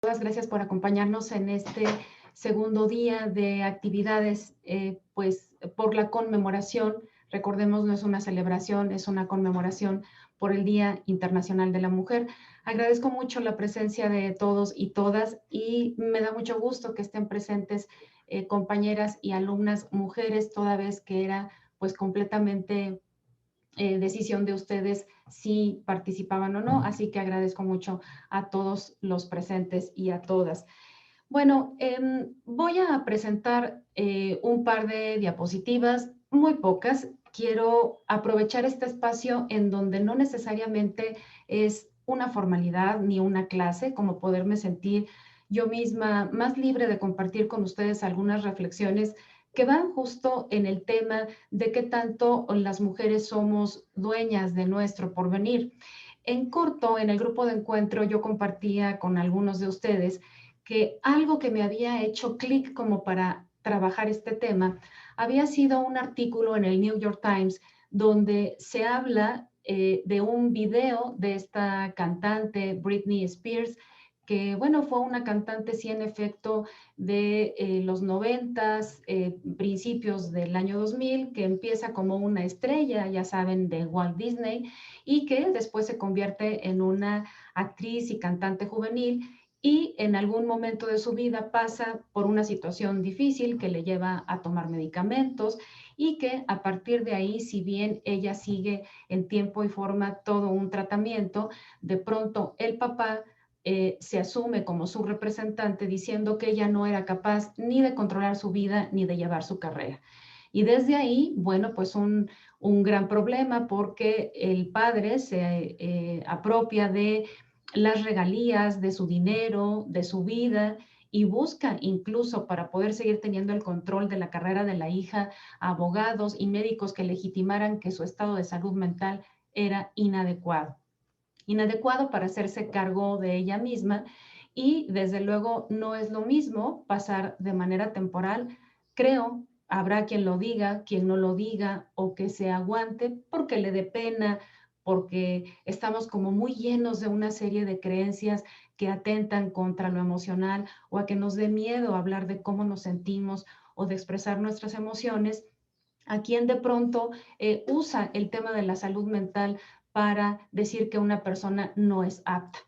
todas, gracias por acompañarnos en este segundo día de actividades, pues por la conmemoración. Recordemos, no es una celebración, es una conmemoración por el Día Internacional de la Mujer. Agradezco mucho la presencia de todos y todas y me da mucho gusto que estén presentes compañeras y alumnas mujeres, toda vez que era pues completamente decisión de ustedes si participaban o no, así que agradezco mucho a todos los presentes y a todas. Bueno, voy a presentar un par de diapositivas, muy pocas. Quiero aprovechar este espacio en donde no necesariamente es una formalidad ni una clase, como poderme sentir yo misma más libre de compartir con ustedes algunas reflexiones que van justo en el tema de qué tanto las mujeres somos dueñas de nuestro porvenir. En corto, en el grupo de encuentro, yo compartía con algunos de ustedes que algo que me había hecho clic como para trabajar este tema había sido un artículo en el New York Times donde se habla de un video de esta cantante Britney Spears, que bueno, fue una cantante sí en efecto de los 90s, principios del año 2000, que empieza como una estrella, ya saben, de Walt Disney, y que después se convierte en una actriz y cantante juvenil y en algún momento de su vida pasa por una situación difícil que le lleva a tomar medicamentos y que a partir de ahí, si bien ella sigue en tiempo y forma todo un tratamiento, de pronto el papá se asume como su representante diciendo que ella no era capaz ni de controlar su vida ni de llevar su carrera. Y desde ahí, bueno, pues un gran problema porque el padre se apropia de las regalías, de su dinero, de su vida y busca incluso para poder seguir teniendo el control de la carrera de la hija, abogados y médicos que legitimaran que su estado de salud mental era inadecuado. Inadecuado para hacerse cargo de ella misma y desde luego no es lo mismo pasar de manera temporal, creo, habrá quien lo diga, quien no lo diga o que se aguante porque le dé pena, porque estamos como muy llenos de una serie de creencias que atentan contra lo emocional o a que nos dé miedo hablar de cómo nos sentimos o de expresar nuestras emociones, a quien de pronto usa el tema de la salud mental para decir que una persona no es apta.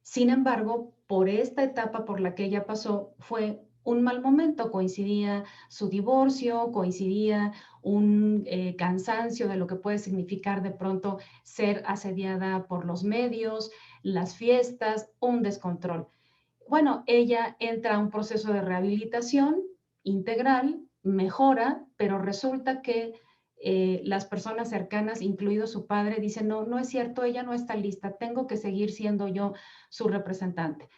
Sin embargo, por esta etapa por la que ella pasó, fue un mal momento, coincidía su divorcio, coincidía un cansancio de lo que puede significar de pronto ser asediada por los medios, las fiestas, un descontrol. Bueno, ella entra a un proceso de rehabilitación integral, mejora, pero resulta que las personas cercanas, incluido su padre, dicen, no, no es cierto, ella no está lista, tengo que seguir siendo yo su representante.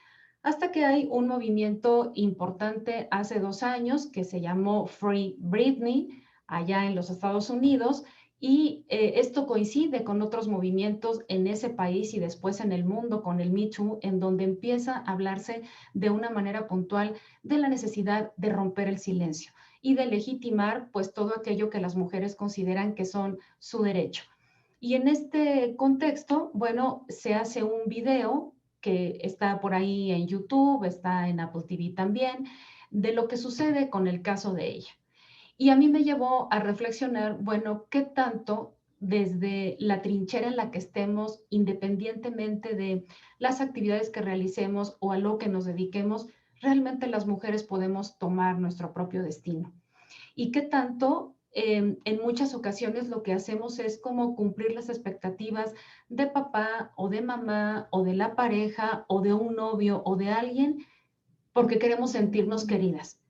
Hasta que hay un movimiento importante hace 2 años que se llamó Free Britney, allá en los Estados Unidos, y esto coincide con otros movimientos en ese país y después en el mundo con el Me Too, en donde empieza a hablarse de una manera puntual de la necesidad de romper el silencio y de legitimar pues todo aquello que las mujeres consideran que son su derecho. Y en este contexto, bueno, se hace un video que está por ahí en YouTube, está en Apple TV también, de lo que sucede con el caso de ella. Y a mí me llevó a reflexionar, bueno, ¿qué tanto desde la trinchera en la que estemos, independientemente de las actividades que realicemos o a lo que nos dediquemos, realmente las mujeres podemos tomar nuestro propio destino? Y qué tanto en muchas ocasiones lo que hacemos es como cumplir las expectativas de papá o de mamá o de la pareja o de un novio o de alguien porque queremos sentirnos queridas.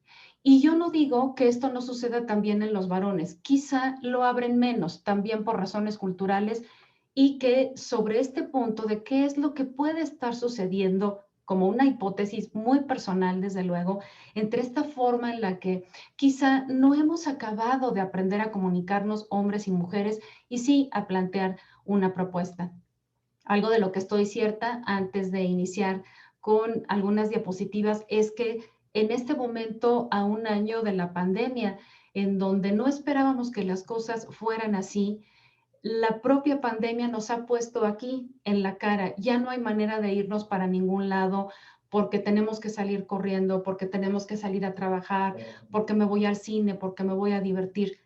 Y yo no digo que esto no suceda también en los varones, quizá lo abren menos, también por razones culturales, y que sobre este punto de qué es lo que puede estar sucediendo, como una hipótesis muy personal, desde luego, entre esta forma en la que quizá no hemos acabado de aprender a comunicarnos hombres y mujeres y sí a plantear una propuesta. Algo de lo que estoy cierta antes de iniciar con algunas diapositivas es que en este momento, a un año de la pandemia, en donde no esperábamos que las cosas fueran así, la propia pandemia nos ha puesto aquí en la cara. Ya no hay manera de irnos para ningún lado porque tenemos que salir corriendo, porque tenemos que salir a trabajar, porque me voy al cine, porque me voy a divertir.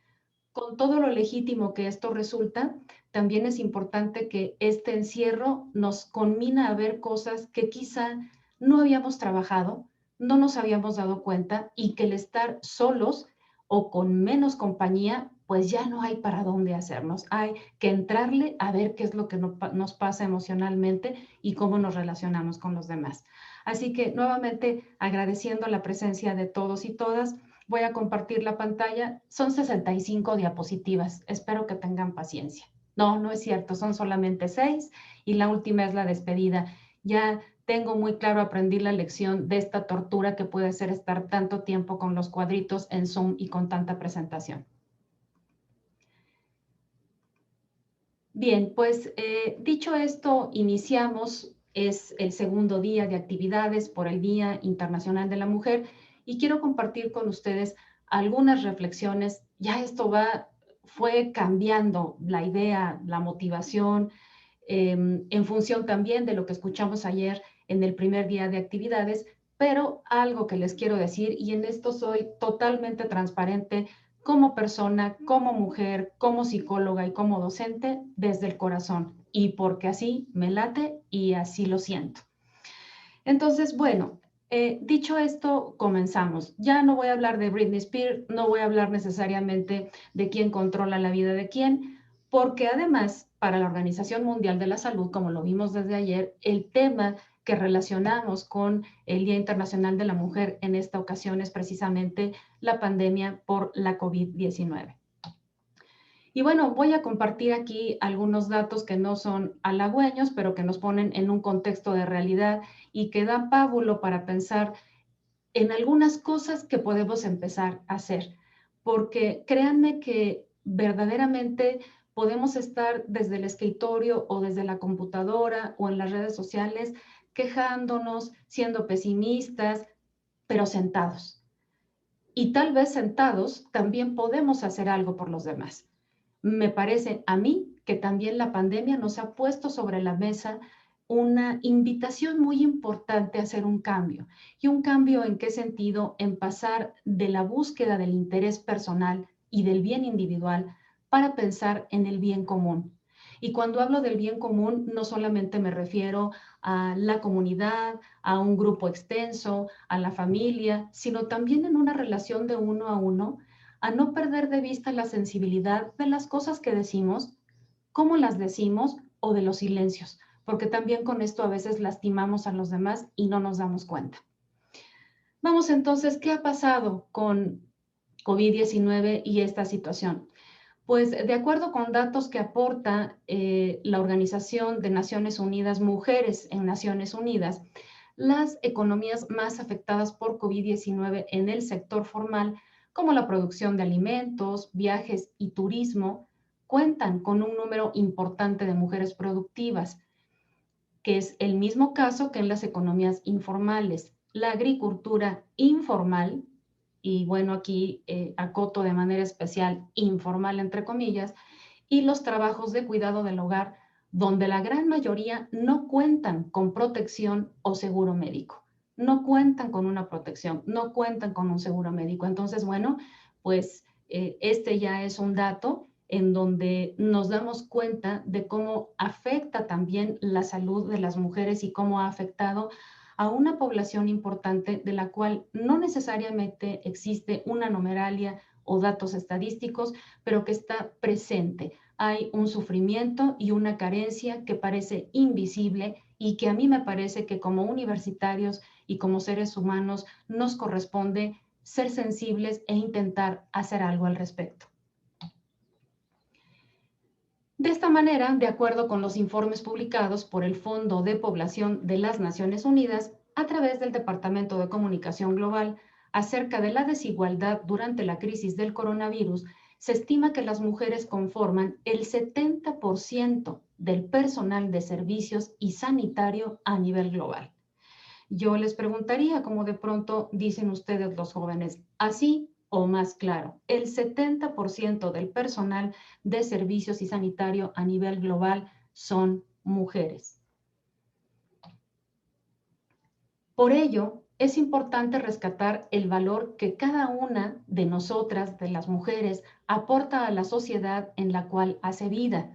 Con todo lo legítimo que esto resulta, también es importante que este encierro nos conmina a ver cosas que quizá no habíamos trabajado, no nos habíamos dado cuenta y que el estar solos o con menos compañía, pues ya no hay para dónde hacernos. Hay que entrarle a ver qué es lo que nos pasa emocionalmente y cómo nos relacionamos con los demás. Así que nuevamente agradeciendo la presencia de todos y todas, voy a compartir la pantalla. Son 65 diapositivas. Espero que tengan paciencia. No, no es cierto, son solamente 6 y la última es la despedida. Ya tengo muy claro, aprendí la lección de esta tortura que puede ser estar tanto tiempo con los cuadritos en Zoom y con tanta presentación. Bien, pues dicho esto, iniciamos. Es el segundo día de actividades por el Día Internacional de la Mujer y quiero compartir con ustedes algunas reflexiones. Ya esto fue cambiando la idea, la motivación, en función también de lo que escuchamos ayer en el primer día de actividades, pero algo que les quiero decir, y en esto soy totalmente transparente como persona, como mujer, como psicóloga y como docente, desde el corazón, y porque así me late y así lo siento. Entonces, bueno, dicho esto, comenzamos. Ya no voy a hablar de Britney Spears, no voy a hablar necesariamente de quién controla la vida de quién, porque además, para la Organización Mundial de la Salud, como lo vimos desde ayer, el tema que relacionamos con el Día Internacional de la Mujer en esta ocasión es precisamente la pandemia por la COVID-19. Y bueno, voy a compartir aquí algunos datos que no son halagüeños, pero que nos ponen en un contexto de realidad y que dan pábulo para pensar en algunas cosas que podemos empezar a hacer. Porque créanme que verdaderamente podemos estar desde el escritorio o desde la computadora o en las redes sociales quejándonos, siendo pesimistas, pero sentados. Y tal vez sentados también podemos hacer algo por los demás. Me parece a mí que también la pandemia nos ha puesto sobre la mesa una invitación muy importante a hacer un cambio. ¿Y un cambio en qué sentido? En pasar de la búsqueda del interés personal y del bien individual para pensar en el bien común. Y cuando hablo del bien común, no solamente me refiero a la comunidad, a un grupo extenso, a la familia, sino también en una relación de uno a uno, a no perder de vista la sensibilidad de las cosas que decimos, cómo las decimos o de los silencios, porque también con esto a veces lastimamos a los demás y no nos damos cuenta. Vamos entonces, ¿qué ha pasado con COVID-19 y esta situación? Pues de acuerdo con datos que aporta la Organización de Naciones Unidas, Mujeres en Naciones Unidas, las economías más afectadas por COVID-19 en el sector formal, como la producción de alimentos, viajes y turismo, cuentan con un número importante de mujeres productivas, que es el mismo caso que en las economías informales. La agricultura informal, y bueno, aquí acoto de manera especial informal, entre comillas, y los trabajos de cuidado del hogar, donde la gran mayoría no cuentan con protección o seguro médico. No cuentan con una protección, no cuentan con un seguro médico. Entonces, bueno, pues este ya es un dato en donde nos damos cuenta de cómo afecta también la salud de las mujeres y cómo ha afectado a una población importante de la cual no necesariamente existe una numeralia o datos estadísticos, pero que está presente. Hay un sufrimiento y una carencia que parece invisible y que a mí me parece que como universitarios y como seres humanos nos corresponde ser sensibles e intentar hacer algo al respecto. De esta manera, de acuerdo con los informes publicados por el Fondo de Población de las Naciones Unidas, a través del Departamento de Comunicación Global, acerca de la desigualdad durante la crisis del coronavirus, se estima que las mujeres conforman el 70% del personal de servicios y sanitario a nivel global. Yo les preguntaría, como de pronto dicen ustedes los jóvenes, así o más claro, el 70% del personal de servicios y sanitario a nivel global son mujeres. Por ello, es importante rescatar el valor que cada una de nosotras, de las mujeres, aporta a la sociedad en la cual hace vida,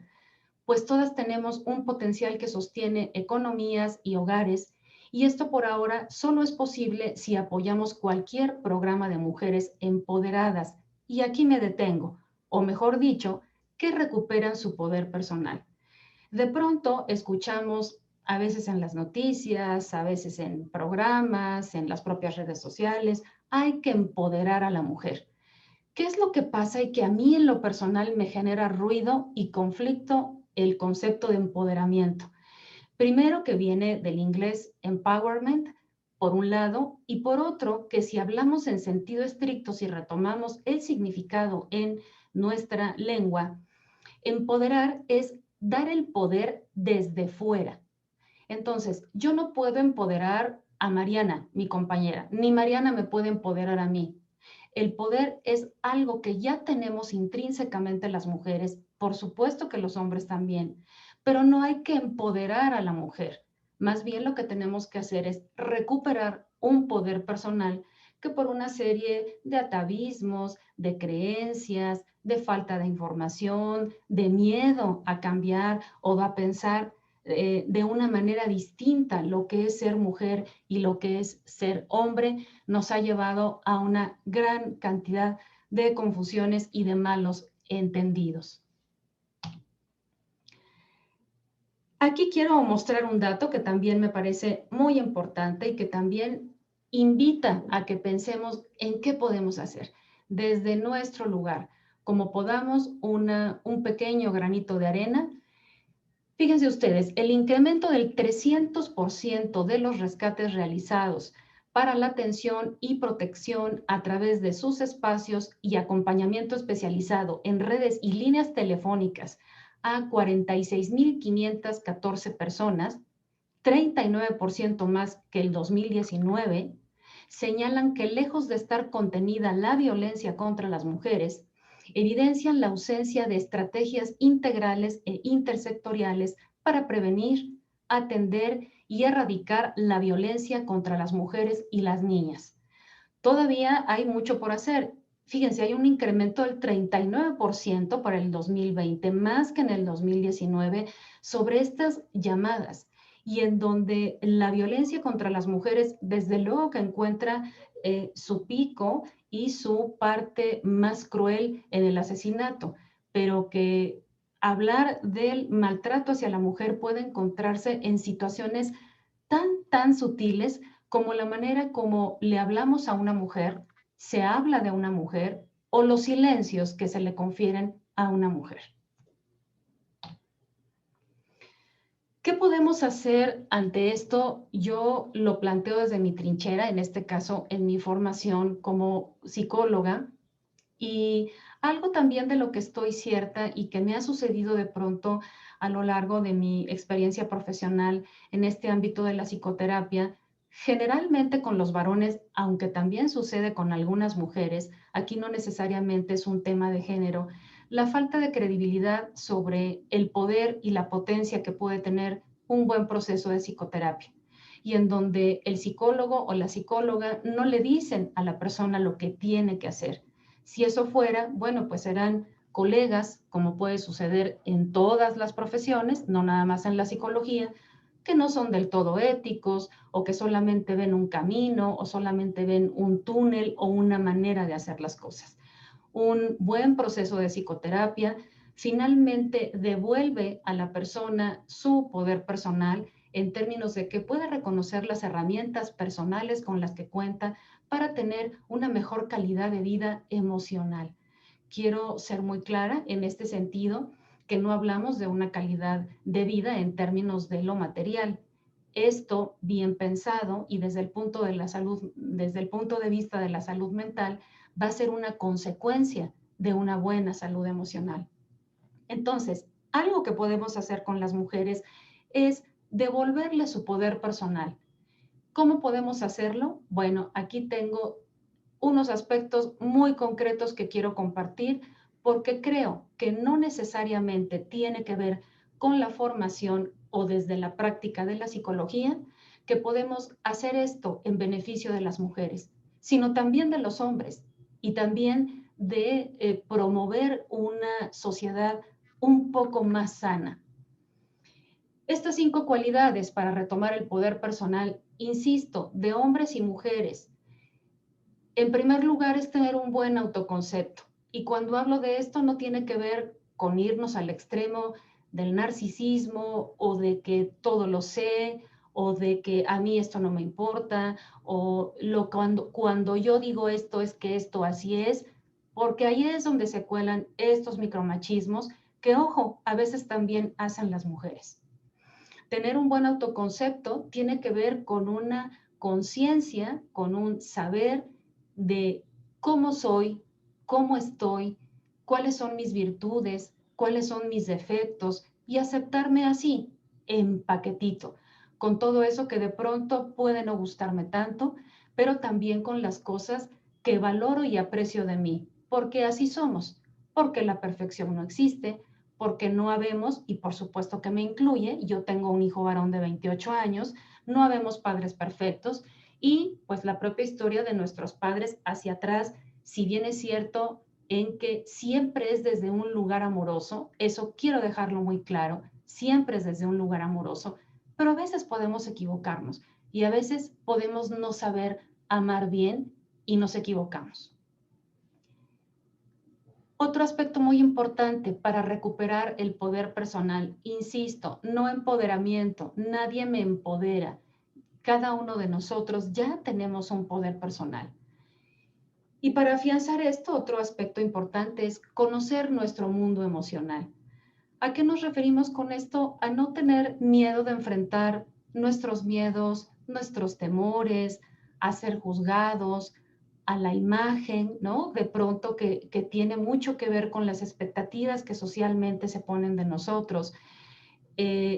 pues todas tenemos un potencial que sostiene economías y hogares, y esto por ahora solo es posible si apoyamos cualquier programa de mujeres empoderadas, y aquí me detengo, o mejor dicho, que recuperan su poder personal. De pronto escuchamos a veces en las noticias, a veces en programas, en las propias redes sociales, hay que empoderar a la mujer. ¿Qué es lo que pasa y que a mí en lo personal me genera ruido y conflicto el concepto de empoderamiento? Primero, que viene del inglés empowerment, por un lado, y por otro, que si hablamos en sentido estricto, si retomamos el significado en nuestra lengua, empoderar es dar el poder desde fuera. Entonces, yo no puedo empoderar a Mariana, mi compañera, ni Mariana me puede empoderar a mí. El poder es algo que ya tenemos intrínsecamente las mujeres, por supuesto que los hombres también, pero no hay que empoderar a la mujer. Más bien lo que tenemos que hacer es recuperar un poder personal que por una serie de atavismos, de creencias, de falta de información, de miedo a cambiar o a pensar de una manera distinta lo que es ser mujer y lo que es ser hombre, nos ha llevado a una gran cantidad de confusiones y de malos entendidos. Aquí quiero mostrar un dato que también me parece muy importante y que también invita a que pensemos en qué podemos hacer desde nuestro lugar, como podamos un pequeño granito de arena. Fíjense ustedes, el incremento del 300% de los rescates realizados para la atención y protección a través de sus espacios y acompañamiento especializado en redes y líneas telefónicas a 46.514 personas, 39% más que el 2019, señalan que lejos de estar contenida la violencia contra las mujeres, evidencian la ausencia de estrategias integrales e intersectoriales para prevenir, atender y erradicar la violencia contra las mujeres y las niñas. Todavía hay mucho por hacer. Fíjense, hay un incremento del 39% para el 2020, más que en el 2019, sobre estas llamadas y en donde la violencia contra las mujeres, desde luego que encuentra su pico y su parte más cruel en el asesinato, pero que hablar del maltrato hacia la mujer puede encontrarse en situaciones tan sutiles como la manera como le hablamos a una mujer, se habla de una mujer o los silencios que se le confieren a una mujer. ¿Qué podemos hacer ante esto? Yo lo planteo desde mi trinchera, en este caso en mi formación como psicóloga, y algo también de lo que estoy cierta y que me ha sucedido de pronto a lo largo de mi experiencia profesional en este ámbito de la psicoterapia, generalmente con los varones, aunque también sucede con algunas mujeres, aquí no necesariamente es un tema de género, la falta de credibilidad sobre el poder y la potencia que puede tener un buen proceso de psicoterapia, y en donde el psicólogo o la psicóloga no le dicen a la persona lo que tiene que hacer. Si eso fuera, bueno, pues serán colegas, como puede suceder en todas las profesiones, no nada más en la psicología, que no son del todo éticos o que solamente ven un camino o solamente ven un túnel o una manera de hacer las cosas. Un buen proceso de psicoterapia finalmente devuelve a la persona su poder personal en términos de que puede reconocer las herramientas personales con las que cuenta para tener una mejor calidad de vida emocional. Quiero ser muy clara en este sentido, que no hablamos de una calidad de vida en términos de lo material. Esto bien pensado y desde el punto de la salud, desde el punto de vista de la salud mental, va a ser una consecuencia de una buena salud emocional. Entonces, algo que podemos hacer con las mujeres es devolverle su poder personal. ¿Cómo podemos hacerlo? Bueno, aquí tengo unos aspectos muy concretos que quiero compartir porque creo que no necesariamente tiene que ver con la formación o desde la práctica de la psicología, que podemos hacer esto en beneficio de las mujeres, sino también de los hombres y también de promover una sociedad un poco más sana. Estas 5 cualidades para retomar el poder personal, insisto, de hombres y mujeres. En primer lugar es tener un buen autoconcepto. Y cuando hablo de esto no tiene que ver con irnos al extremo del narcisismo o de que todo lo sé o de que a mí esto no me importa o cuando yo digo esto es que esto así es, porque ahí es donde se cuelan estos micromachismos que, ojo, a veces también hacen las mujeres. Tener un buen autoconcepto tiene que ver con una conciencia, con un saber de cómo soy, cómo estoy, cuáles son mis virtudes, cuáles son mis defectos y aceptarme así, en paquetito, con todo eso que de pronto puede no gustarme tanto, pero también con las cosas que valoro y aprecio de mí, porque así somos, porque la perfección no existe, porque no habemos, y por supuesto que me incluye, yo tengo un hijo varón de 28 años, no habemos padres perfectos y pues la propia historia de nuestros padres hacia atrás, si bien es cierto en que siempre es desde un lugar amoroso, eso quiero dejarlo muy claro, siempre es desde un lugar amoroso, pero a veces podemos equivocarnos y a veces podemos no saber amar bien y nos equivocamos. Otro aspecto muy importante para recuperar el poder personal, insisto, no empoderamiento, nadie me empodera. Cada uno de nosotros ya tenemos un poder personal. Y para afianzar esto, otro aspecto importante es conocer nuestro mundo emocional. ¿A qué nos referimos con esto? A no tener miedo de enfrentar nuestros miedos, nuestros temores, a ser juzgados, a la imagen, ¿no? De pronto que tiene mucho que ver con las expectativas que socialmente se ponen de nosotros.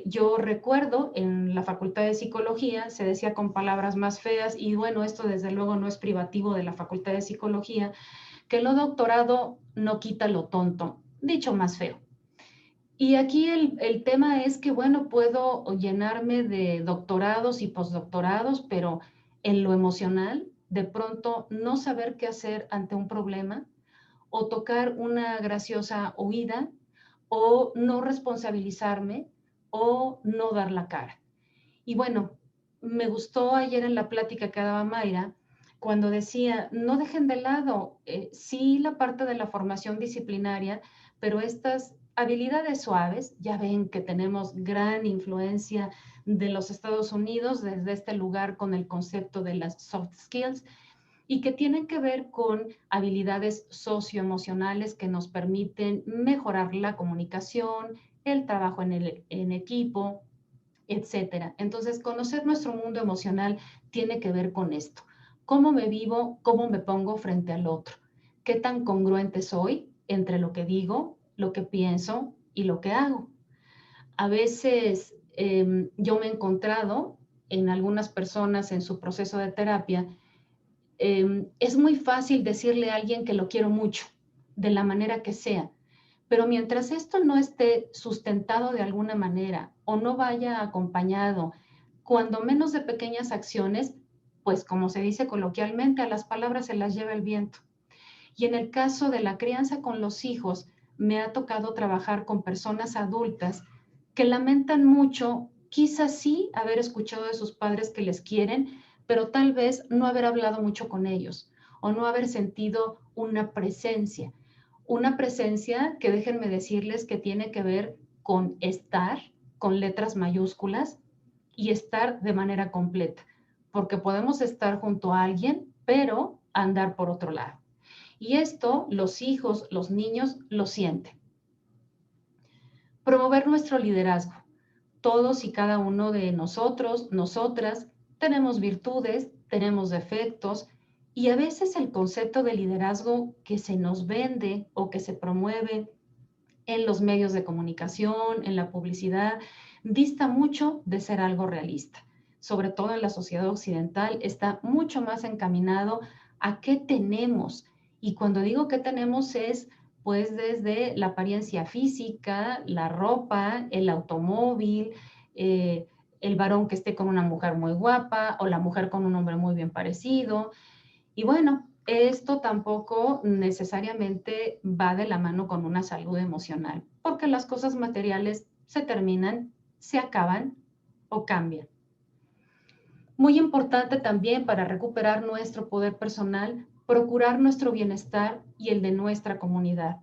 Yo recuerdo en la Facultad de Psicología, se decía con palabras más feas, y bueno, esto desde luego no es privativo de la Facultad de Psicología, que lo doctorado no quita lo tonto, dicho más feo. Y aquí el tema es que, bueno, puedo llenarme de doctorados y postdoctorados, pero en lo emocional, de pronto no saber qué hacer ante un problema o tocar una graciosa huida o no responsabilizarme o no dar la cara. Y bueno, me gustó ayer en la plática que daba Mayra cuando decía, no dejen de lado, sí la parte de la formación disciplinaria, pero estas habilidades suaves, ya ven que tenemos gran influencia de los Estados Unidos desde este lugar con el concepto de las soft skills y que tienen que ver con habilidades socioemocionales que nos permiten mejorar la comunicación, el trabajo en equipo, etcétera. Entonces, conocer nuestro mundo emocional tiene que ver con esto. ¿Cómo me vivo? ¿Cómo me pongo frente al otro? ¿Qué tan congruente soy entre lo que digo, lo que pienso y lo que hago? A veces yo me he encontrado en algunas personas en su proceso de terapia, es muy fácil decirle a alguien que lo quiero mucho, de la manera que sea, pero mientras esto no esté sustentado de alguna manera o no vaya acompañado, cuando menos de pequeñas acciones, pues como se dice coloquialmente, a las palabras se las lleva el viento. Y en el caso de la crianza con los hijos, me ha tocado trabajar con personas adultas que lamentan mucho, quizás sí haber escuchado de sus padres que les quieren, pero tal vez no haber hablado mucho con ellos o no haber sentido una presencia que déjenme decirles que tiene que ver con estar con letras mayúsculas y estar de manera completa, porque podemos estar junto a alguien, pero andar por otro lado. Y esto los hijos, los niños lo sienten. Promover nuestro liderazgo. Todos y cada uno de nosotros, nosotras, tenemos virtudes, tenemos defectos y a veces el concepto de liderazgo que se nos vende o que se promueve en los medios de comunicación, en la publicidad, dista mucho de ser algo realista. Sobre todo en la sociedad occidental está mucho más encaminado a qué tenemos. Y cuando digo qué tenemos es pues desde la apariencia física, la ropa, el automóvil, el varón que esté con una mujer muy guapa o la mujer con un hombre muy bien parecido. Y bueno, esto tampoco necesariamente va de la mano con una salud emocional, porque las cosas materiales se terminan, se acaban o cambian. Muy importante también para recuperar nuestro poder personal, procurar nuestro bienestar y el de nuestra comunidad.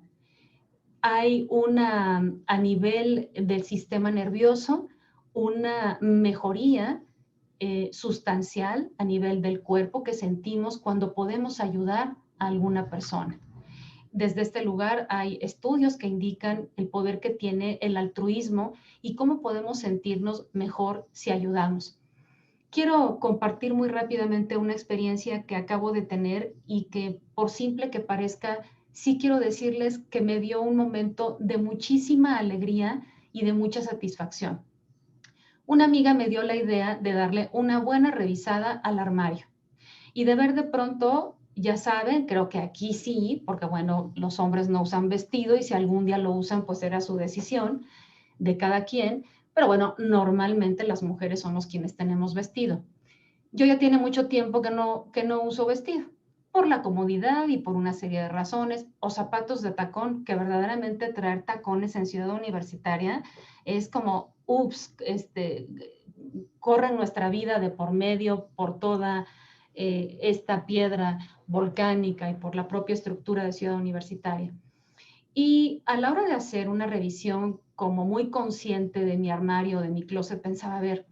Hay a nivel del sistema nervioso, una mejoría sustancial a nivel del cuerpo que sentimos cuando podemos ayudar a alguna persona. Desde este lugar hay estudios que indican el poder que tiene el altruismo y cómo podemos sentirnos mejor si ayudamos. Quiero compartir muy rápidamente una experiencia que acabo de tener y que, por simple que parezca, sí quiero decirles que me dio un momento de muchísima alegría y de mucha satisfacción. Una amiga me dio la idea de darle una buena revisada al armario y de ver de pronto, ya saben, creo que aquí sí, porque bueno, los hombres no usan vestido y si algún día lo usan, pues era su decisión de cada quien, pero bueno, normalmente las mujeres somos quienes tenemos vestido. Yo ya tiene mucho tiempo que no uso vestido, por la comodidad y por una serie de razones, o zapatos de tacón, que verdaderamente traer tacones en Ciudad Universitaria es como, ups, corre nuestra vida de por medio por toda esta piedra volcánica y por la propia estructura de Ciudad Universitaria. Y a la hora de hacer una revisión como muy consciente de mi armario, de mi closet, pensaba, a ver,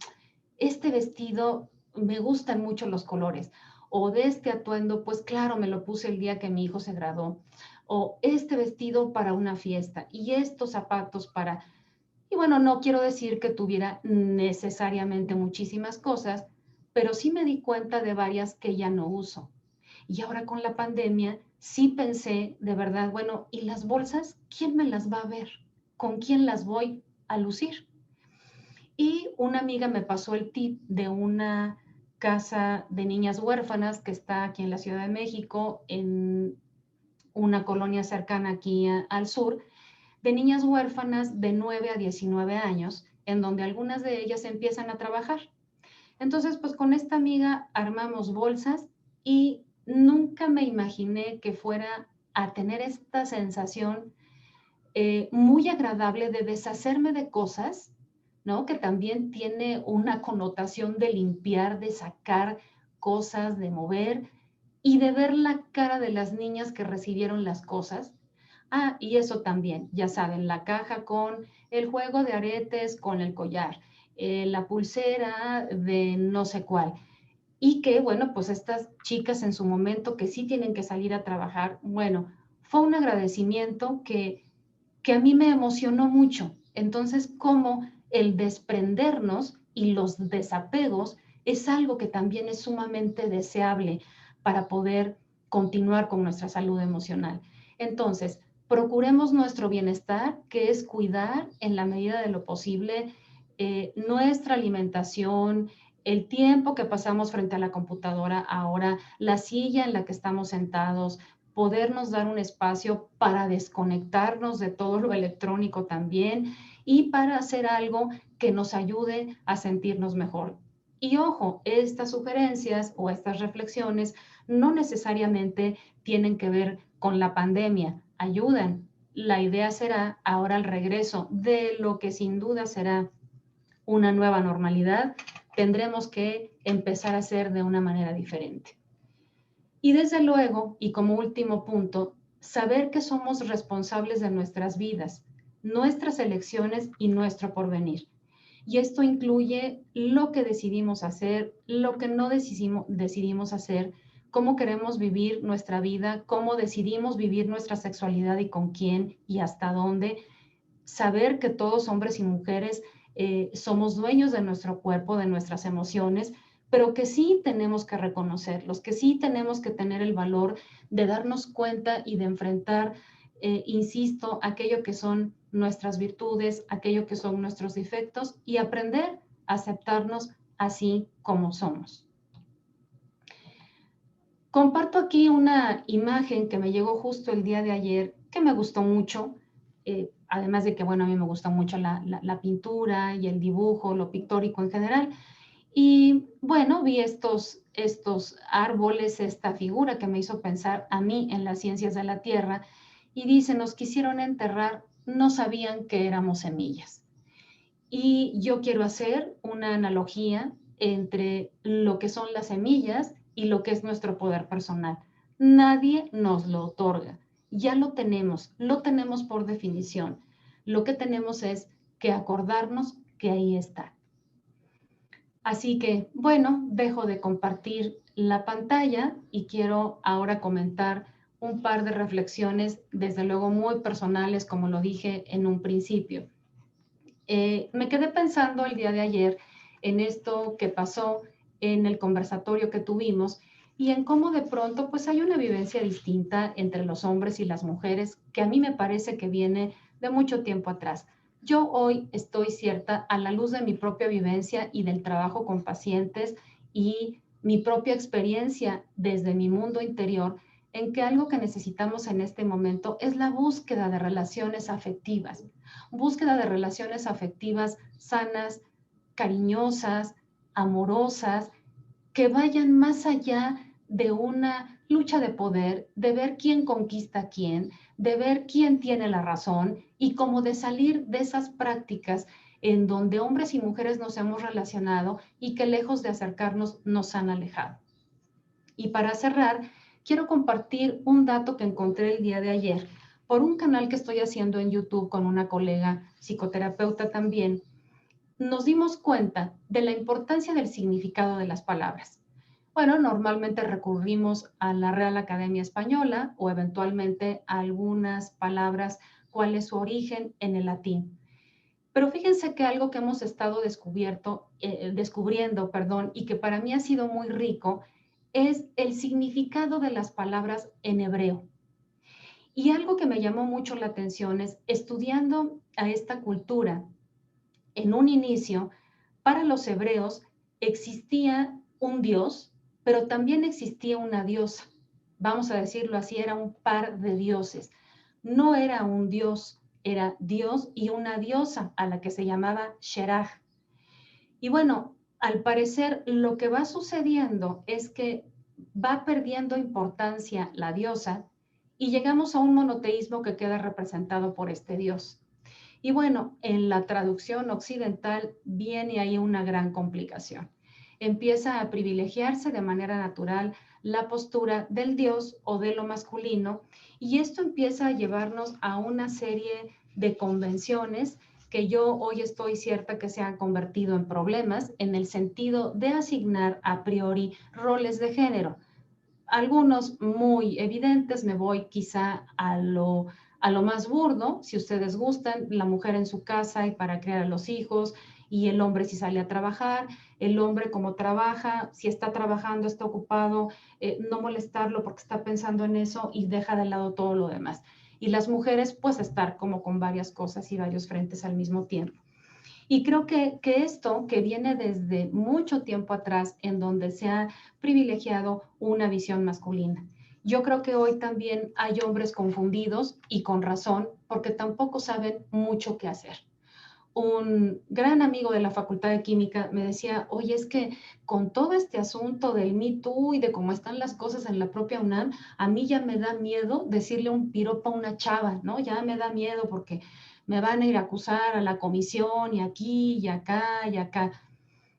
este vestido me gustan mucho los colores, o de este atuendo, pues claro, me lo puse el día que mi hijo se graduó, o este vestido para una fiesta y estos zapatos para... Y bueno, no quiero decir que tuviera necesariamente muchísimas cosas, pero sí me di cuenta de varias que ya no uso. Y ahora con la pandemia, sí pensé de verdad, bueno, ¿y las bolsas? ¿Quién me las va a ver? ¿Con quién las voy a lucir? Y una amiga me pasó el tip de una casa de niñas huérfanas que está aquí en la Ciudad de México, en una colonia cercana aquí al sur, de niñas huérfanas de 9 a 19 años, en donde algunas de ellas empiezan a trabajar. Entonces, pues con esta amiga armamos bolsas y nunca me imaginé que fuera a tener esta sensación muy agradable de deshacerme de cosas, ¿no? Que también tiene una connotación de limpiar, de sacar cosas, de mover y de ver la cara de las niñas que recibieron las cosas. Ah, y eso también, ya saben, la caja con el juego de aretes, con el collar, la pulsera de no sé cuál. Y que, bueno, pues estas chicas en su momento que sí tienen que salir a trabajar, bueno, fue un agradecimiento que a mí me emocionó mucho. Entonces, cómo el desprendernos y los desapegos es algo que también es sumamente deseable para poder continuar con nuestra salud emocional. Entonces, procuremos nuestro bienestar, que es cuidar en la medida de lo posible nuestra alimentación, el tiempo que pasamos frente a la computadora ahora, la silla en la que estamos sentados, podernos dar un espacio para desconectarnos de todo lo electrónico también y para hacer algo que nos ayude a sentirnos mejor. Y ojo, estas sugerencias o estas reflexiones no necesariamente tienen que ver con la pandemia, ayudan. La idea será ahora el regreso de lo que sin duda será una nueva normalidad, tendremos que empezar a hacer de una manera diferente. Y desde luego, y como último punto, saber que somos responsables de nuestras vidas, nuestras elecciones y nuestro porvenir. Y esto incluye lo que decidimos hacer, lo que no decidimos hacer, cómo queremos vivir nuestra vida, cómo decidimos vivir nuestra sexualidad y con quién y hasta dónde. Saber que todos, hombres y mujeres, somos dueños de nuestro cuerpo, de nuestras emociones, pero que sí tenemos que reconocerlos, que sí tenemos que tener el valor de darnos cuenta y de enfrentar, insisto, aquello que son nuestras virtudes, aquello que son nuestros defectos y aprender a aceptarnos así como somos. Comparto aquí una imagen que me llegó justo el día de ayer, que me gustó mucho. además de que, bueno, a mí me gusta mucho la pintura y el dibujo, lo pictórico en general. Y bueno, vi estos árboles, esta figura que me hizo pensar a mí en las ciencias de la tierra, y dice, nos quisieron enterrar, no sabían que éramos semillas. Y yo quiero hacer una analogía entre lo que son las semillas y lo que es nuestro poder personal. Nadie nos lo otorga, ya lo tenemos por definición. Lo que tenemos es que acordarnos que ahí está. Así que, bueno, dejo de compartir la pantalla y quiero ahora comentar un par de reflexiones, desde luego muy personales, como lo dije en un principio. Me quedé pensando el día de ayer en esto que pasó en el conversatorio que tuvimos y en cómo de pronto pues hay una vivencia distinta entre los hombres y las mujeres que a mí me parece que viene de mucho tiempo atrás. Yo hoy estoy cierta, a la luz de mi propia vivencia y del trabajo con pacientes y mi propia experiencia desde mi mundo interior, en que algo que necesitamos en este momento es la búsqueda de relaciones afectivas, búsqueda de relaciones afectivas sanas, cariñosas, amorosas, que vayan más allá de una lucha de poder, de ver quién conquista a quién, de ver quién tiene la razón y como de salir de esas prácticas en donde hombres y mujeres nos hemos relacionado y que lejos de acercarnos nos han alejado. Y para cerrar, quiero compartir un dato que encontré el día de ayer por un canal que estoy haciendo en YouTube con una colega psicoterapeuta también. Nos dimos cuenta de la importancia del significado de las palabras. Bueno, normalmente recurrimos a la Real Academia Española o eventualmente a algunas palabras, cuál es su origen en el latín. Pero fíjense que algo que hemos estado descubriendo, y que para mí ha sido muy rico, es el significado de las palabras en hebreo. Y algo que me llamó mucho la atención es, estudiando a esta cultura, en un inicio, para los hebreos existía un dios, pero también existía una diosa. Vamos a decirlo así, era un par de dioses. No era un dios, era Dios y una diosa a la que se llamaba Sherah. Y bueno, al parecer lo que va sucediendo es que va perdiendo importancia la diosa y llegamos a un monoteísmo que queda representado por este dios. Y bueno, en la traducción occidental viene ahí una gran complicación. Empieza a privilegiarse de manera natural la postura del dios o de lo masculino, y esto empieza a llevarnos a una serie de convenciones que yo hoy estoy cierta que se han convertido en problemas en el sentido de asignar a priori roles de género. Algunos muy evidentes, me voy quizá a lo más burdo, si ustedes gustan, la mujer en su casa y para criar a los hijos, y el hombre si sale a trabajar, el hombre como trabaja, si está trabajando, está ocupado, no molestarlo porque está pensando en eso y deja de lado todo lo demás. Y las mujeres pues estar como con varias cosas y varios frentes al mismo tiempo. Y creo que esto que viene desde mucho tiempo atrás, en donde se ha privilegiado una visión masculina. Yo creo que hoy también hay hombres confundidos y con razón, porque tampoco saben mucho qué hacer. Un gran amigo de la Facultad de Química me decía, oye, es que con todo este asunto del Me Too y de cómo están las cosas en la propia UNAM, a mí ya me da miedo decirle un piropo a una chava, ¿no? Ya me da miedo porque me van a ir a acusar a la comisión y aquí y acá y acá.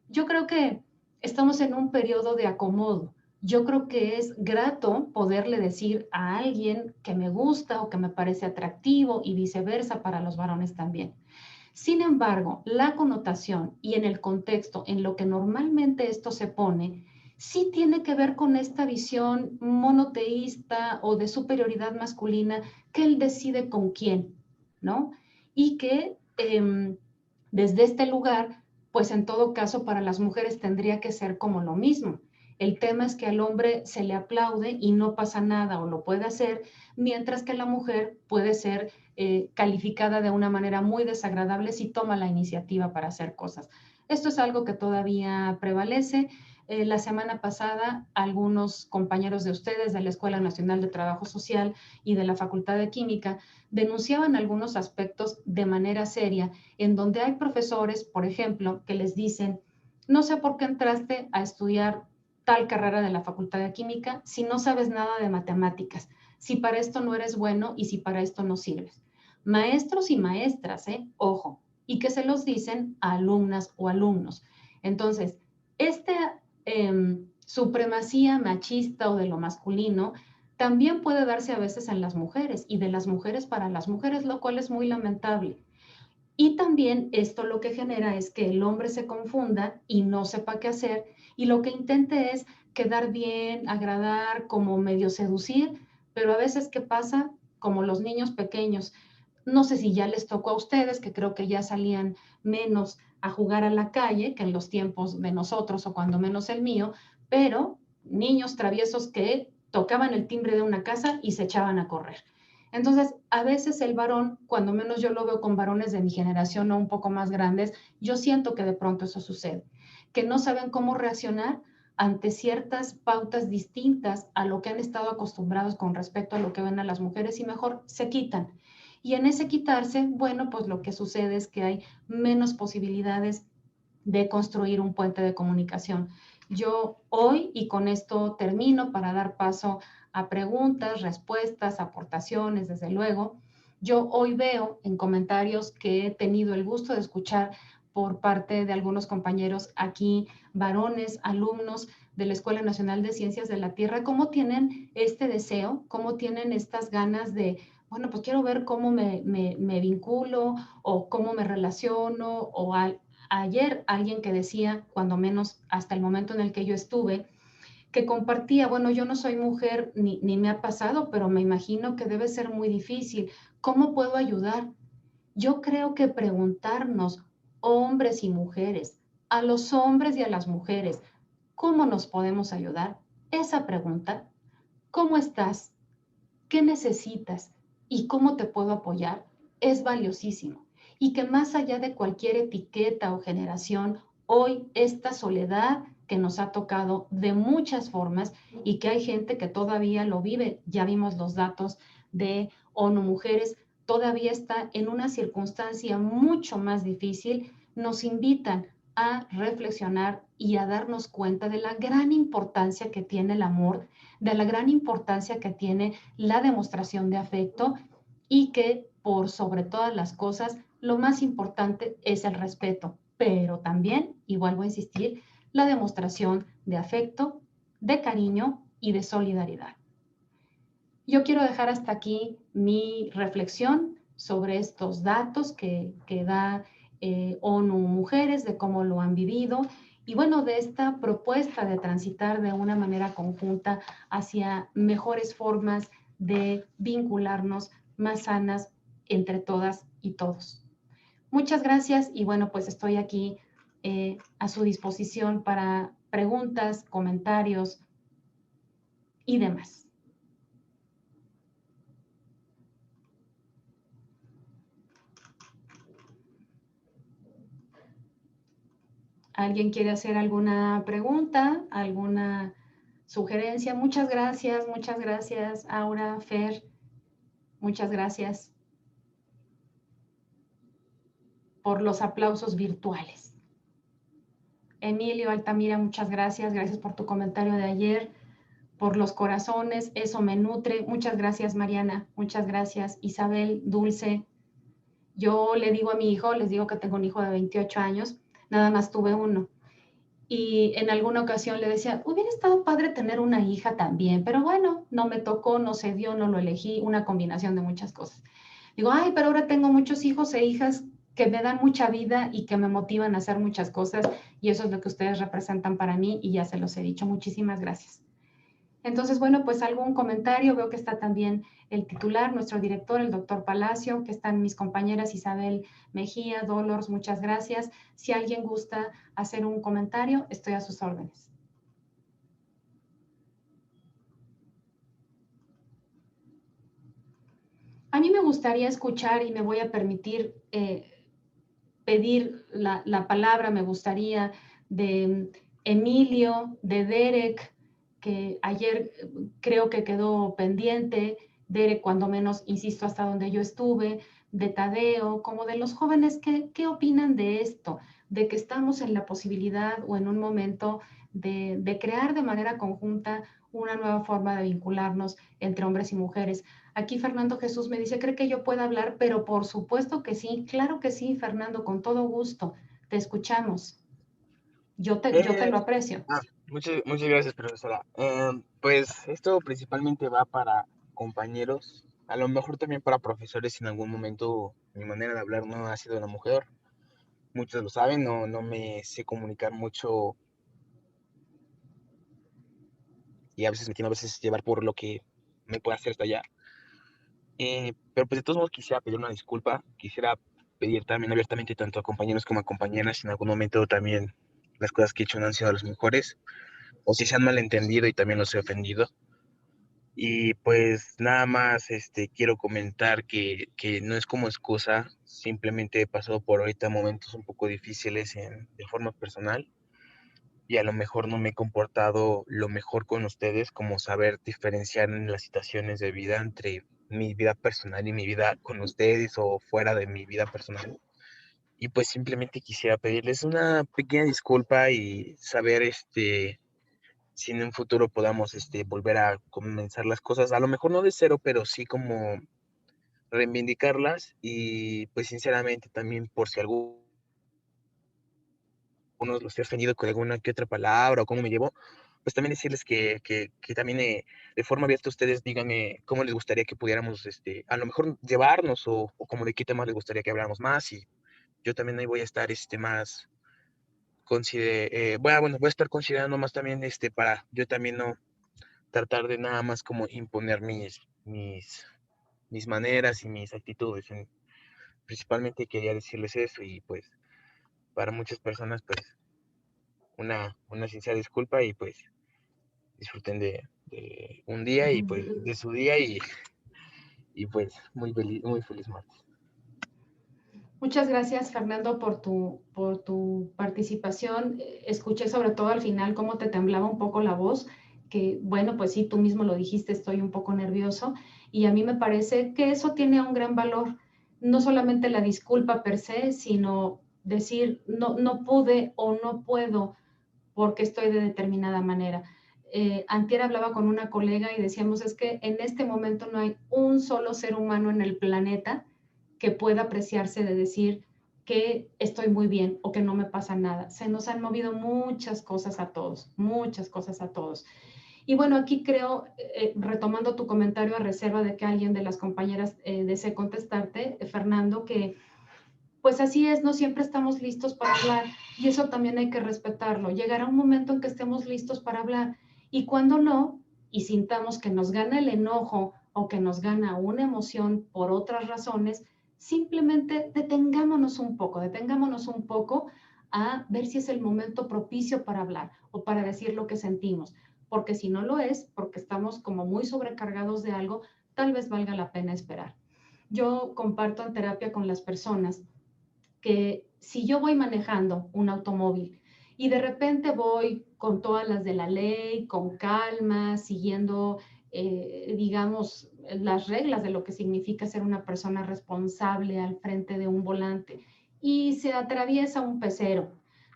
Yo creo que estamos en un periodo de acomodo. Yo creo que es grato poderle decir a alguien que me gusta o que me parece atractivo y viceversa para los varones también. Sin embargo, la connotación y en el contexto en lo que normalmente esto se pone, sí tiene que ver con esta visión monoteísta o de superioridad masculina que él decide con quién, ¿no? Y que desde este lugar, pues en todo caso para las mujeres tendría que ser como lo mismo. El tema es que al hombre se le aplaude y no pasa nada o lo puede hacer, mientras que la mujer puede ser calificada de una manera muy desagradable si toma la iniciativa para hacer cosas. Esto es algo que todavía prevalece. la semana pasada algunos compañeros de ustedes de la Escuela Nacional de Trabajo Social y de la Facultad de Química denunciaban algunos aspectos de manera seria, en donde hay profesores, por ejemplo, que les dicen, no sé por qué entraste a estudiar tal carrera de la Facultad de Química si no sabes nada de matemáticas, si para esto no eres bueno y si para esto no sirves. Maestros y maestras, ojo, y que se los dicen a alumnas o alumnos. Entonces, esta supremacía machista o de lo masculino también puede darse a veces en las mujeres y de las mujeres para las mujeres, lo cual es muy lamentable. Y también esto lo que genera es que el hombre se confunda y no sepa qué hacer y lo que intente es quedar bien, agradar, como medio seducir, pero a veces ¿qué pasa? Como los niños pequeños. No sé si ya les tocó a ustedes, que creo que ya salían menos a jugar a la calle que en los tiempos de nosotros o cuando menos el mío, pero niños traviesos que tocaban el timbre de una casa y se echaban a correr. Entonces, a veces el varón, cuando menos yo lo veo con varones de mi generación o un poco más grandes, yo siento que de pronto eso sucede, que no saben cómo reaccionar ante ciertas pautas distintas a lo que han estado acostumbrados con respecto a lo que ven a las mujeres y mejor se quitan. Y en ese quitarse, bueno, pues lo que sucede es que hay menos posibilidades de construir un puente de comunicación. Yo hoy, y con esto termino para dar paso a preguntas, respuestas, aportaciones, desde luego, yo hoy veo en comentarios que he tenido el gusto de escuchar por parte de algunos compañeros aquí, varones, alumnos de la Escuela Nacional de Ciencias de la Tierra, cómo tienen este deseo, cómo tienen estas ganas de, bueno, pues quiero ver cómo me vinculo o cómo me relaciono o ayer alguien que decía, cuando menos hasta el momento en el que yo estuve, que compartía, bueno, yo no soy mujer ni me ha pasado, pero me imagino que debe ser muy difícil. ¿Cómo puedo ayudar? Yo creo que preguntarnos, hombres y mujeres, a los hombres y a las mujeres, ¿cómo nos podemos ayudar? Esa pregunta, ¿cómo estás? ¿Qué necesitas? ¿Y cómo te puedo apoyar? Es valiosísimo. Y que más allá de cualquier etiqueta o generación, hoy esta soledad que nos ha tocado de muchas formas y que hay gente que todavía lo vive, ya vimos los datos de ONU Mujeres, todavía está en una circunstancia mucho más difícil, nos invitan a reflexionar y a darnos cuenta de la gran importancia que tiene el amor, de la gran importancia que tiene la demostración de afecto y que por sobre todas las cosas, lo más importante es el respeto, pero también, y vuelvo a insistir, la demostración de afecto, de cariño y de solidaridad. Yo quiero dejar hasta aquí mi reflexión sobre estos datos que da ONU Mujeres, de cómo lo han vivido y bueno, de esta propuesta de transitar de una manera conjunta hacia mejores formas de vincularnos más sanas entre todas y todos. Muchas gracias y bueno, pues estoy aquí a su disposición para preguntas, comentarios y demás. ¿Alguien quiere hacer alguna pregunta, alguna sugerencia? Muchas gracias, Aura, Fer, muchas gracias por los aplausos virtuales. Emilio Altamira, muchas gracias por tu comentario de ayer, por los corazones, eso me nutre. Muchas gracias, Mariana, muchas gracias. Isabel, Dulce, yo le digo a mi hijo, les digo que tengo un hijo de 28 años, nada más tuve uno. Y en alguna ocasión le decía, hubiera estado padre tener una hija también, pero bueno, no me tocó, no se dio, no lo elegí, una combinación de muchas cosas. Digo, ay, pero ahora tengo muchos hijos e hijas que me dan mucha vida y que me motivan a hacer muchas cosas y eso es lo que ustedes representan para mí y ya se los he dicho. Muchísimas gracias. Entonces, bueno, pues algún comentario, veo que está también el titular, nuestro director, el doctor Palacio, que están mis compañeras Isabel Mejía, Dolores, muchas gracias. Si alguien gusta hacer un comentario, estoy a sus órdenes. A mí me gustaría escuchar y me voy a permitir pedir la palabra, me gustaría de Emilio, de Derek, que ayer creo que quedó pendiente, Derek cuando menos, insisto, hasta donde yo estuve, de Tadeo, como de los jóvenes, ¿qué opinan de esto? De que estamos en la posibilidad o en un momento de crear de manera conjunta una nueva forma de vincularnos entre hombres y mujeres. Aquí Fernando Jesús me dice, ¿cree que yo pueda hablar? Pero por supuesto que sí, claro que sí, Fernando, con todo gusto. Te escuchamos. Yo te Eh, lo aprecio. muchas gracias, profesora. Pues esto principalmente va para compañeros, a lo mejor también para profesores si en algún momento mi manera de hablar no ha sido la mujer. Muchos lo saben, no me sé comunicar mucho y a veces me quiero a veces llevar por lo que me puede hacer estallar. Pero pues de todos modos quisiera pedir una disculpa, quisiera pedir también abiertamente tanto a compañeros como a compañeras si en algún momento también las cosas que he hecho no han sido las mejores o si se han malentendido y también los he ofendido. Y pues nada más quiero comentar que no es como excusa, simplemente he pasado por ahorita momentos un poco difíciles de forma personal y a lo mejor no me he comportado lo mejor con ustedes, como saber diferenciar en las situaciones de vida entre mi vida personal y mi vida con ustedes o fuera de mi vida personal. Y pues simplemente quisiera pedirles una pequeña disculpa y saber si en un futuro podamos volver a comenzar las cosas, a lo mejor no de cero, pero sí como reivindicarlas y pues sinceramente también por si algunos los he ofendido con alguna que otra palabra o cómo me llevo, pues también decirles que también de forma abierta ustedes díganme cómo les gustaría que pudiéramos a lo mejor llevarnos o como de qué temas les gustaría que habláramos más y yo también ahí voy a estar más voy a estar considerando más también para yo también no tratar de nada más como imponer mis maneras y mis actitudes. Principalmente quería decirles eso y pues para muchas personas pues una sincera disculpa y pues disfruten de un día y pues de su día y pues muy feliz martes. Muchas gracias, Fernando, por tu participación. Escuché sobre todo al final cómo te temblaba un poco la voz, que bueno, pues sí, tú mismo lo dijiste, estoy un poco nervioso y a mí me parece que eso tiene un gran valor, no solamente la disculpa per se, sino decir no pude o no puedo porque estoy de determinada manera. Antier hablaba con una colega y decíamos, es que en este momento no hay un solo ser humano en el planeta que pueda apreciarse de decir que estoy muy bien o que no me pasa nada. Se nos han movido muchas cosas a todos, muchas cosas a todos. Y bueno, aquí creo, retomando tu comentario a reserva de que alguien de las compañeras desee contestarte, Fernando, que pues así es, no siempre estamos listos para hablar y eso también hay que respetarlo. Llegará un momento en que estemos listos para hablar y cuando no, y sintamos que nos gana el enojo o que nos gana una emoción por otras razones, simplemente detengámonos un poco a ver si es el momento propicio para hablar o para decir lo que sentimos. Porque si no lo es, porque estamos como muy sobrecargados de algo, tal vez valga la pena esperar. Yo comparto en terapia con las personas que si yo voy manejando un automóvil y de repente voy con todas las de la ley, con calma, siguiendo, digamos, las reglas de lo que significa ser una persona responsable al frente de un volante y se atraviesa un pecero,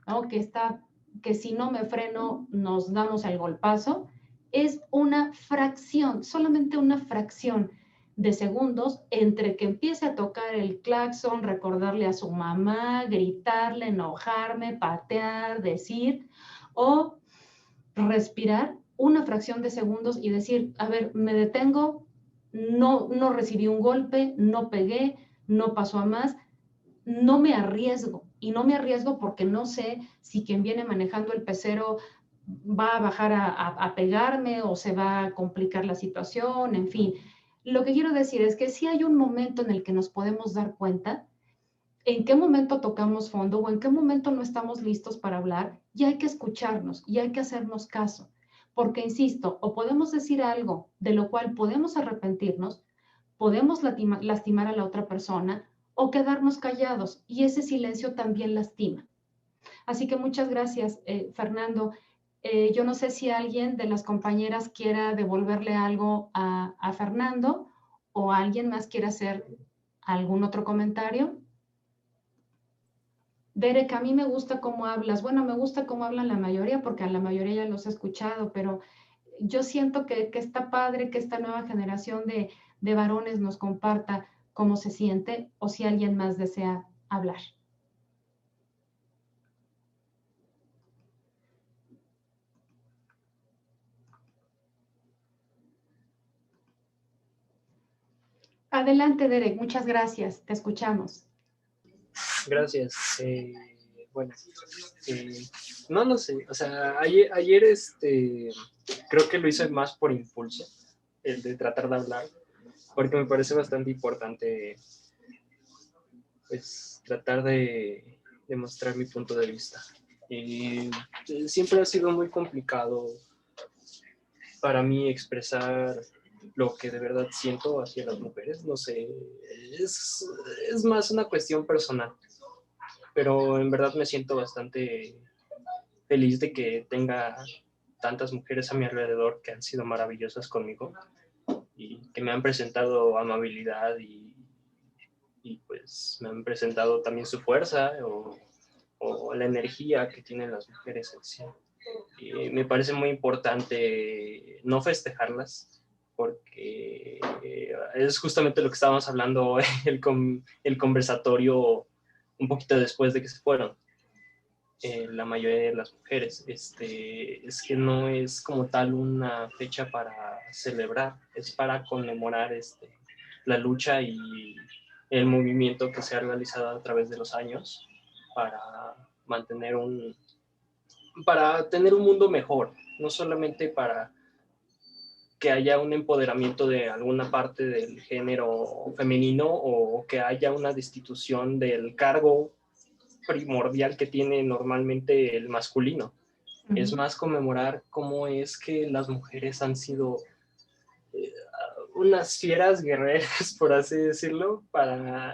¿no? Que si no me freno nos damos el golpazo, es una fracción, solamente una fracción de segundos entre que empiece a tocar el claxon, recordarle a su mamá, gritarle, enojarme, patear, decir, o respirar una fracción de segundos y decir, a ver, me detengo, no recibí un golpe, no pegué, no pasó a más, no me arriesgo. Y no me arriesgo porque no sé si quien viene manejando el pecero va a bajar a pegarme o se va a complicar la situación, en fin. Lo que quiero decir es que si hay un momento en el que nos podemos dar cuenta en qué momento tocamos fondo o en qué momento no estamos listos para hablar y hay que escucharnos y hay que hacernos caso. Porque, insisto, o podemos decir algo de lo cual podemos arrepentirnos, podemos lastimar a la otra persona o quedarnos callados y ese silencio también lastima. Así que muchas gracias, Fernando. Yo no sé si alguien de las compañeras quiera devolverle algo a Fernando o alguien más quiera hacer algún otro comentario. Derek, a mí me gusta cómo hablas. Bueno, me gusta cómo hablan la mayoría porque a la mayoría ya los he escuchado, pero yo siento que está padre que esta nueva generación de varones nos comparta cómo se siente o si alguien más desea hablar. Adelante, Derek, muchas gracias, te escuchamos. Gracias. Bueno, no lo sé, o sea, ayer creo que lo hice más por impulso, el de tratar de hablar, porque me parece bastante importante, pues, tratar de demostrar mi punto de vista. Siempre ha sido muy complicado para mí expresar lo que de verdad siento hacia las mujeres, no sé, es más una cuestión personal, pero en verdad me siento bastante feliz de que tenga tantas mujeres a mi alrededor que han sido maravillosas conmigo y que me han presentado amabilidad y pues me han presentado también su fuerza o la energía que tienen las mujeres en sí. Y me parece muy importante no festejarlas, porque es justamente lo que estábamos hablando el conversatorio un poquito después de que se fueron. La mayoría de las mujeres, es que no es como tal una fecha para celebrar, es para conmemorar la lucha y el movimiento que se ha realizado a través de los años para mantener para tener un mundo mejor, no solamente para que haya un empoderamiento de alguna parte del género femenino o que haya una destitución del cargo primordial que tiene normalmente el masculino. Es más conmemorar cómo es que las mujeres han sido unas fieras guerreras, por así decirlo,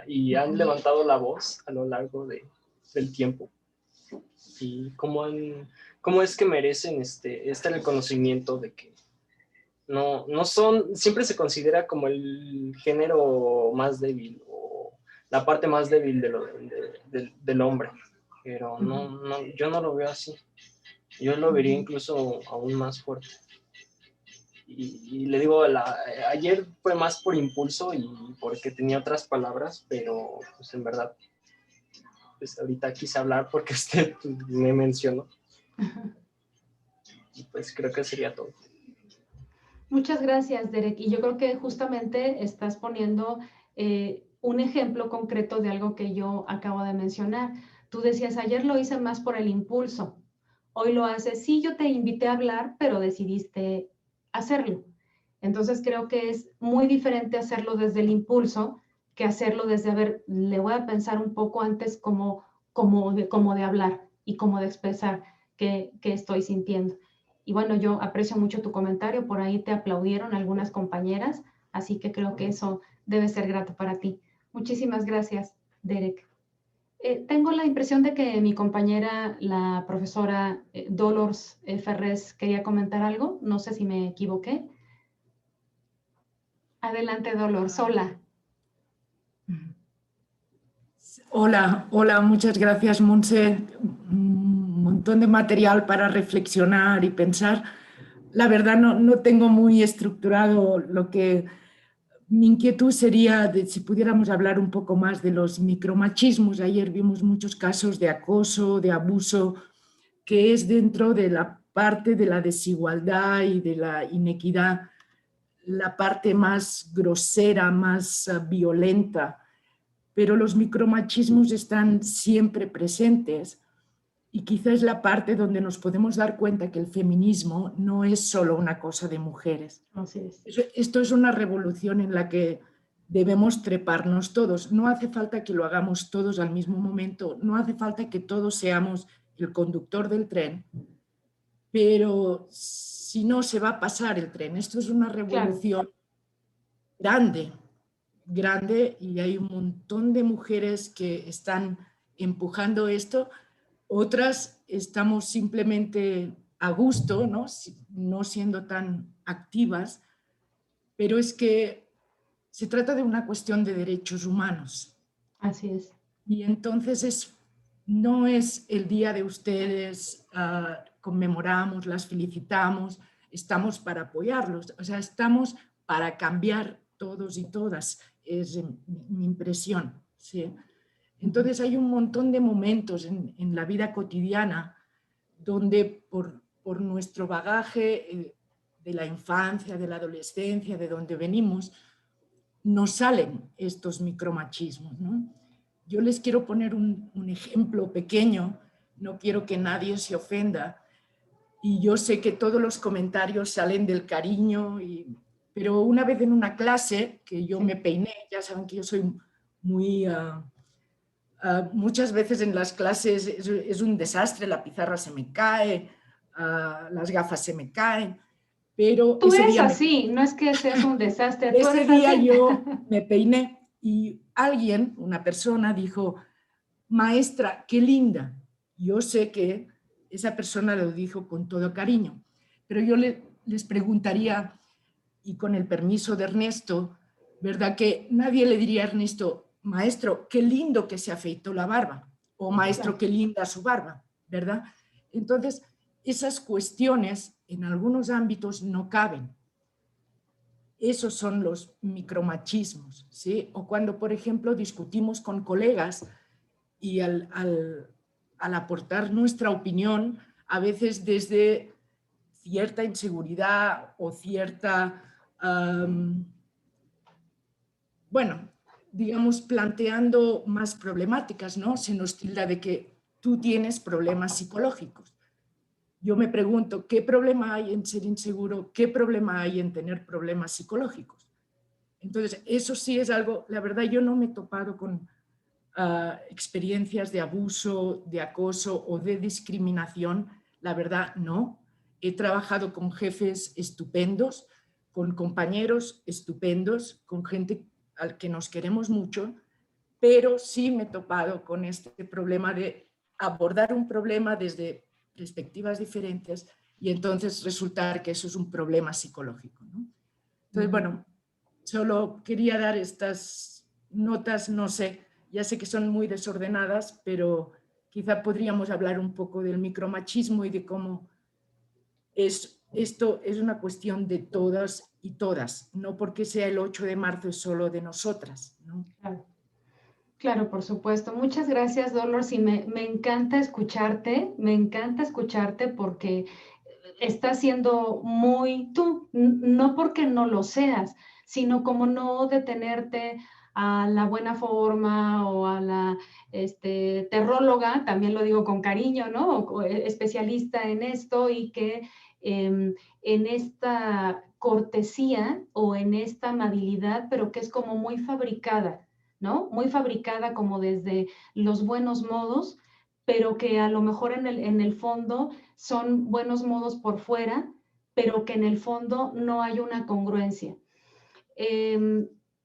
y han levantado la voz a lo largo del tiempo. Y cómo es que merecen este reconocimiento de que no son, siempre se considera como el género más débil o la parte más débil del hombre, pero no, yo no lo veo así. Yo lo vería incluso aún más fuerte. Y le digo, ayer fue más por impulso y porque tenía otras palabras, pero pues en verdad, pues ahorita quise hablar porque usted me mencionó. Y pues creo que sería todo. Muchas gracias, Derek. Y yo creo que justamente estás poniendo un ejemplo concreto de algo que yo acabo de mencionar. Tú decías, ayer lo hice más por el impulso. Hoy lo haces, sí, yo te invité a hablar, pero decidiste hacerlo. Entonces creo que es muy diferente hacerlo desde el impulso que hacerlo desde, a ver, le voy a pensar un poco antes como de hablar y como de expresar qué estoy sintiendo. Y bueno, yo aprecio mucho tu comentario, por ahí te aplaudieron algunas compañeras, así que creo que eso debe ser grato para ti. Muchísimas gracias, Derek. Tengo la impresión de que mi compañera, la profesora Dolores Ferrés, quería comentar algo. No sé si me equivoqué. Adelante, Dolores. Hola. Hola, muchas gracias, Montse. Un montón de material para reflexionar y pensar. La verdad no tengo muy estructurado lo que mi inquietud sería de si pudiéramos hablar un poco más de los micromachismos. Ayer vimos muchos casos de acoso, de abuso, que es dentro de la parte de la desigualdad y de la inequidad, la parte más grosera, más violenta. Pero los micromachismos están siempre presentes y quizás es la parte donde nos podemos dar cuenta que el feminismo no es solo una cosa de mujeres. Así es. Esto es una revolución en la que debemos treparnos todos. No hace falta que lo hagamos todos al mismo momento, no hace falta que todos seamos el conductor del tren, pero si no se va a pasar el tren. Esto es una revolución grande y hay un montón de mujeres que están empujando esto, Otras estamos simplemente a gusto, ¿no? No siendo tan activas, pero es que se trata de una cuestión de derechos humanos. Así es. Y entonces no es el día de ustedes, conmemoramos, las felicitamos, estamos para apoyarlos, o sea, estamos para cambiar todos y todas, es mi impresión, ¿sí? Entonces hay un montón de momentos en la vida cotidiana donde por nuestro bagaje de la infancia, de la adolescencia, de donde venimos, nos salen estos micromachismos, ¿no? Yo les quiero poner un ejemplo pequeño, no quiero que nadie se ofenda, y yo sé que todos los comentarios salen del cariño, pero una vez en una clase que yo me peiné, ya saben que yo soy muy... muchas veces en las clases es un desastre, la pizarra se me cae, las gafas se me caen, pero Tú ese eres día así, no es que seas un desastre, tú ese eres día así. yo me peiné y alguien, una persona, dijo, maestra, qué linda. Yo sé que esa persona lo dijo con todo cariño, pero yo les preguntaría, y con el permiso de Ernesto, ¿verdad? Que nadie le diría a Ernesto, maestro, qué lindo que se afeitó la barba, o maestro, qué linda su barba, ¿verdad? Entonces, esas cuestiones en algunos ámbitos no caben. Esos son los micromachismos, ¿sí? O cuando, por ejemplo, discutimos con colegas y al aportar nuestra opinión, a veces desde cierta inseguridad o cierta, bueno, digamos, planteando más problemáticas, ¿no? Se nos tilda de que tú tienes problemas psicológicos. Yo me pregunto, ¿qué problema hay en ser inseguro? ¿Qué problema hay en tener problemas psicológicos? Entonces, eso sí es algo, la verdad yo no me he topado con experiencias de abuso, de acoso o de discriminación, la verdad no. He trabajado con jefes estupendos, con compañeros estupendos, con gente al que nos queremos mucho, pero sí me he topado con este problema de abordar un problema desde perspectivas diferentes y entonces resultar que eso es un problema psicológico, ¿no? Entonces, bueno, solo quería dar estas notas, no sé, ya sé que son muy desordenadas, pero quizá podríamos hablar un poco del micromachismo y de cómo esto es una cuestión de todas y todas, no porque sea el 8 de marzo es solo de nosotras, ¿no? Claro. Claro, por supuesto. Muchas gracias, Dolores, y me encanta escucharte porque estás siendo muy tú, no porque no lo seas, sino como no detenerte a la buena forma o a la terróloga, también lo digo con cariño, ¿no? O especialista en esto y que en esta cortesía o en esta amabilidad, pero que es como muy fabricada, ¿no? Muy fabricada como desde los buenos modos, pero que a lo mejor en el fondo son buenos modos por fuera, pero que en el fondo no hay una congruencia.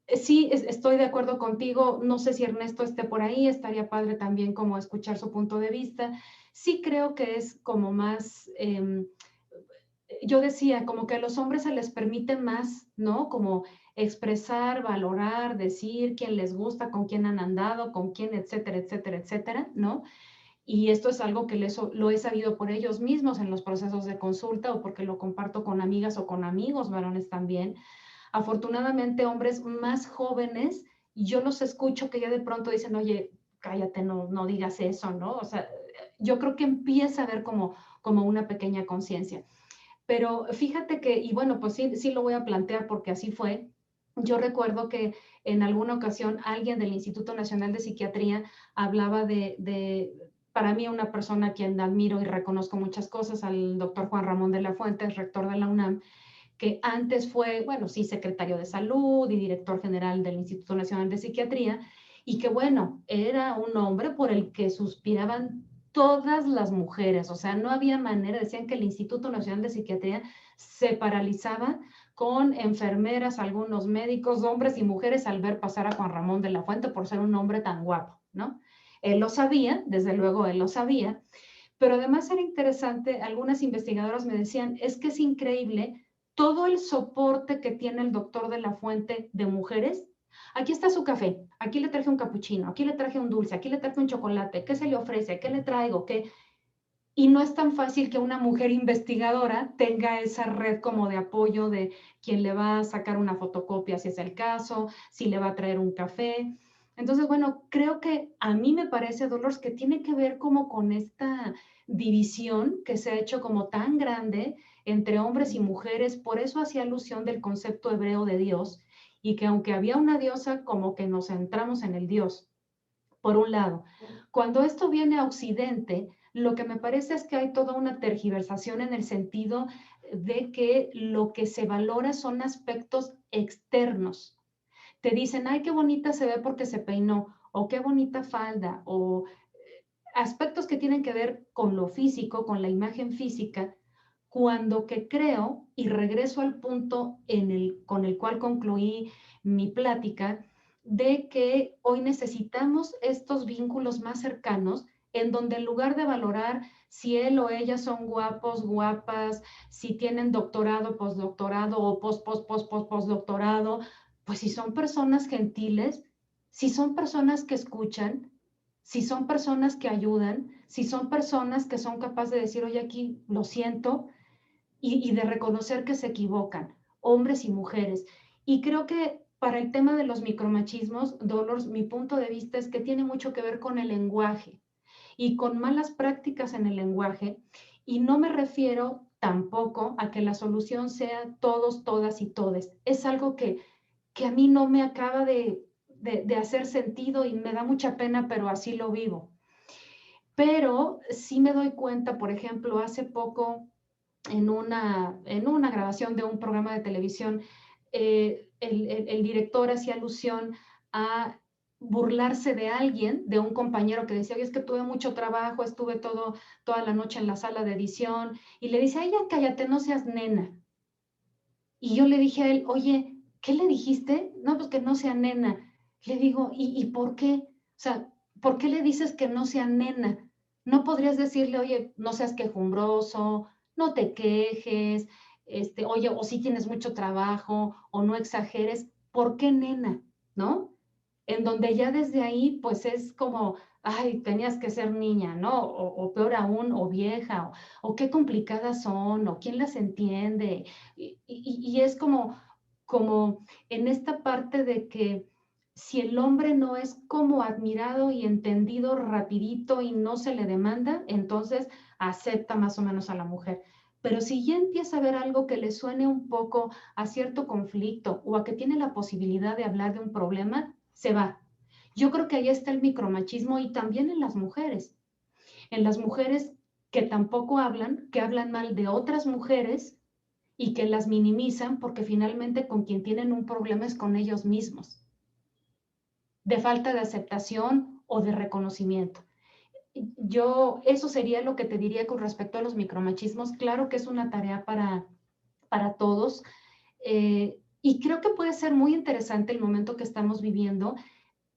Sí, estoy de acuerdo contigo. No sé si Ernesto esté por ahí, estaría padre también como escuchar su punto de vista. Sí creo que es como más, yo decía, como que a los hombres se les permite más, ¿no? Como expresar, valorar, decir quién les gusta, con quién han andado, con quién, etcétera, etcétera, etcétera, ¿no? Y esto es algo que lo he sabido por ellos mismos en los procesos de consulta o porque lo comparto con amigas o con amigos varones también. Afortunadamente, hombres más jóvenes, y yo los escucho que ya de pronto dicen, oye, cállate, no digas eso, ¿no? O sea, yo creo que empieza a haber como una pequeña conciencia. Pero fíjate que, y bueno, pues sí lo voy a plantear porque así fue. Yo recuerdo que en alguna ocasión alguien del Instituto Nacional de Psiquiatría hablaba para mí, una persona a quien admiro y reconozco muchas cosas, al doctor Juan Ramón de la Fuente, rector de la UNAM, que antes fue, bueno, sí, secretario de Salud y director general del Instituto Nacional de Psiquiatría, y que, bueno, era un hombre por el que suspiraban todas las mujeres, o sea, no había manera, decían que el Instituto Nacional de Psiquiatría se paralizaba con enfermeras, algunos médicos, hombres y mujeres, al ver pasar a Juan Ramón de la Fuente por ser un hombre tan guapo, ¿no? Él lo sabía, desde luego él lo sabía, pero además era interesante, algunas investigadoras me decían, es que es increíble todo el soporte que tiene el doctor de la Fuente de mujeres. Aquí está su café, aquí le traje un capuchino, aquí le traje un dulce, aquí le traje un chocolate, ¿qué se le ofrece? ¿Qué le traigo? ¿Qué? Y no es tan fácil que una mujer investigadora tenga esa red como de apoyo de quien le va a sacar una fotocopia si es el caso, si le va a traer un café. Entonces, bueno, creo que a mí me parece, Dolores, que tiene que ver como con esta división que se ha hecho como tan grande entre hombres y mujeres, por eso hacía alusión del concepto hebreo de Dios, y que aunque había una diosa, como que nos centramos en el Dios, por un lado. Cuando esto viene a Occidente, lo que me parece es que hay toda una tergiversación en el sentido de que lo que se valora son aspectos externos. Te dicen, ay, qué bonita se ve porque se peinó, o qué bonita falda, o aspectos que tienen que ver con lo físico, con la imagen física, cuando que creo, y regreso al punto con el cual concluí mi plática, de que hoy necesitamos estos vínculos más cercanos en donde en lugar de valorar si él o ella son guapos, guapas, si tienen doctorado, postdoctorado o postdoctorado, pues si son personas gentiles, si son personas que escuchan, si son personas que ayudan, si son personas que son capaces de decir, oye, aquí lo siento, y de reconocer que se equivocan, hombres y mujeres. Y creo que para el tema de los micromachismos, Dolores, mi punto de vista es que tiene mucho que ver con el lenguaje y con malas prácticas en el lenguaje. Y no me refiero tampoco a que la solución sea todos, todas y todes. Es algo que a mí no me acaba de hacer sentido y me da mucha pena, pero así lo vivo. Pero sí me doy cuenta, por ejemplo, hace poco en una grabación de un programa de televisión, el director hacía alusión a burlarse de alguien, de un compañero que decía, oye, es que tuve mucho trabajo, estuve toda la noche en la sala de edición, y le dice, ay, ya cállate, no seas nena. Y yo le dije a él, oye, ¿qué le dijiste? No, pues que no sea nena. Le digo, ¿y por qué? O sea, ¿por qué le dices que no sea nena? No podrías decirle, oye, no seas quejumbroso, no te quejes, oye, o si tienes mucho trabajo, o no exageres. ¿Por qué nena? ¿No? En donde ya desde ahí, pues es como, ay, tenías que ser niña, ¿no? O peor aún, o vieja, o qué complicadas son, o quién las entiende. Y es como en esta parte de que si el hombre no es como admirado y entendido rapidito y no se le demanda, entonces acepta más o menos a la mujer. Pero si ya empieza a ver algo que le suene un poco a cierto conflicto o a que tiene la posibilidad de hablar de un problema, se va. Yo creo que ahí está el micromachismo y también en las mujeres. En las mujeres que tampoco hablan, que hablan mal de otras mujeres y que las minimizan porque finalmente con quien tienen un problema es con ellos mismos, de falta de aceptación o de reconocimiento. Eso sería lo que te diría con respecto a los micromachismos. Claro que es una tarea para todos, y creo que puede ser muy interesante el momento que estamos viviendo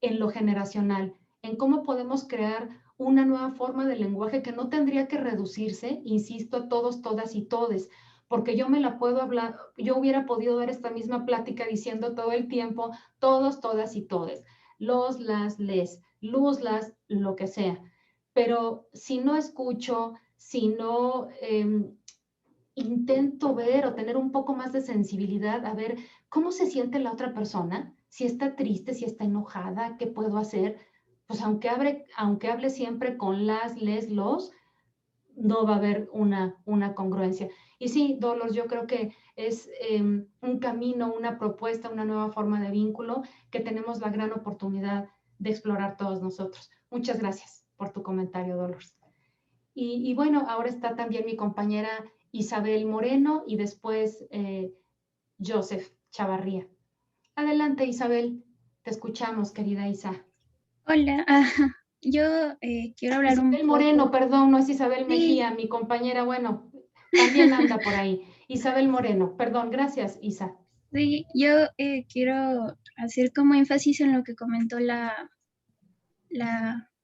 en lo generacional, en cómo podemos crear una nueva forma de lenguaje que no tendría que reducirse, insisto, a todos, todas y todes, porque yo me la puedo hablar, yo hubiera podido dar esta misma plática diciendo todo el tiempo, todos, todas y todes, los, las, les, luz, las, lo que sea. Pero si no escucho, si no intento ver o tener un poco más de sensibilidad a ver cómo se siente la otra persona, si está triste, si está enojada, qué puedo hacer, pues aunque hable siempre con las, les, los, no va a haber una congruencia. Y sí, Dolores, yo creo que es un camino, una propuesta, una nueva forma de vínculo que tenemos la gran oportunidad de explorar todos nosotros. Muchas gracias por tu comentario, Dolores. Y bueno, ahora está también mi compañera Isabel Moreno y después Joseph Chavarría. Adelante, Isabel, te escuchamos, querida Isa. Hola, yo quiero hablar Isabel un Moreno, poco. perdón, no es Isabel Sí, Mejía, mi compañera, bueno, también anda por ahí. Isabel Moreno, perdón, gracias, Isa. sí, yo quiero hacer como énfasis en lo que comentó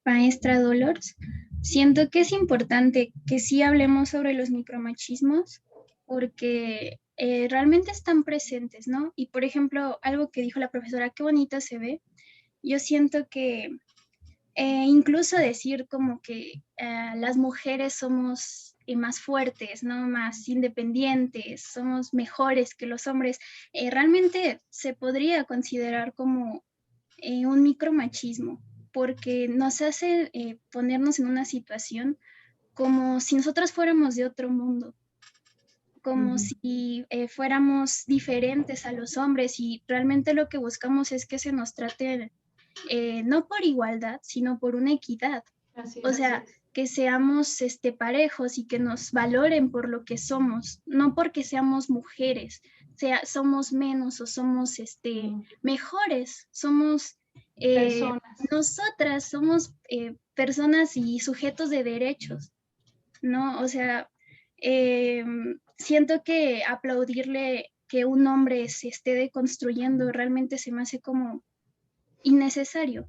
maestra Dolores. Siento que es importante que sí hablemos sobre los micromachismos porque realmente están presentes, ¿no? Y por ejemplo, algo que dijo la profesora, qué bonita se ve. Yo siento que incluso decir como que las mujeres somos más fuertes, ¿no? Más independientes, somos mejores que los hombres, realmente se podría considerar como un micromachismo, porque nos hace ponernos en una situación como si nosotros fuéramos de otro mundo, como si fuéramos diferentes a los hombres y realmente lo que buscamos es que se nos trate no por igualdad, sino por una equidad. O sea, que seamos parejos y que nos valoren por lo que somos, no porque seamos mujeres, somos menos o somos mejores, somos nosotras, somos personas y sujetos de derechos, ¿no? O sea, siento que aplaudirle que un hombre se esté deconstruyendo realmente se me hace como innecesario,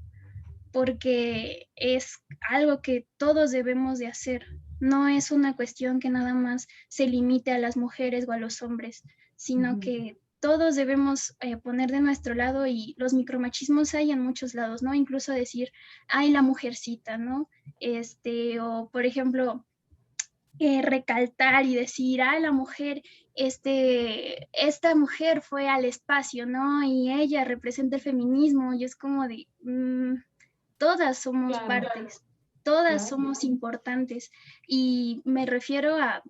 porque es algo que todos debemos de hacer. No es una cuestión que nada más se limite a las mujeres o a los hombres, sino que todos debemos poner de nuestro lado y los micromachismos hay en muchos lados, ¿no? Incluso decir, ay, la mujercita, ¿no? O por ejemplo, recalcar y decir, ah, la mujer, esta mujer fue al espacio, ¿no? Y ella representa el feminismo, y es como de, todas somos partes, todas somos importantes, y me refiero a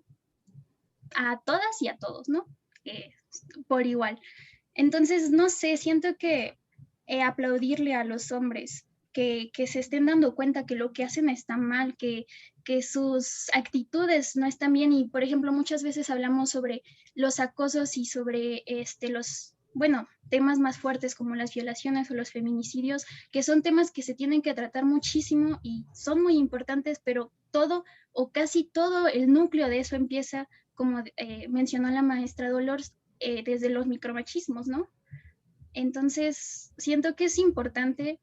todas y a todos, ¿no? Por igual. Entonces, no sé, siento que aplaudirle a los hombres que se estén dando cuenta que lo que hacen está mal, que sus actitudes no están bien. Y, por ejemplo, muchas veces hablamos sobre los acosos y sobre bueno, temas más fuertes como las violaciones o los feminicidios, que son temas que se tienen que tratar muchísimo y son muy importantes, pero todo o casi todo el núcleo de eso empieza, como mencionó la maestra Dolores, desde los micromachismos, ¿no? Entonces, siento que es importante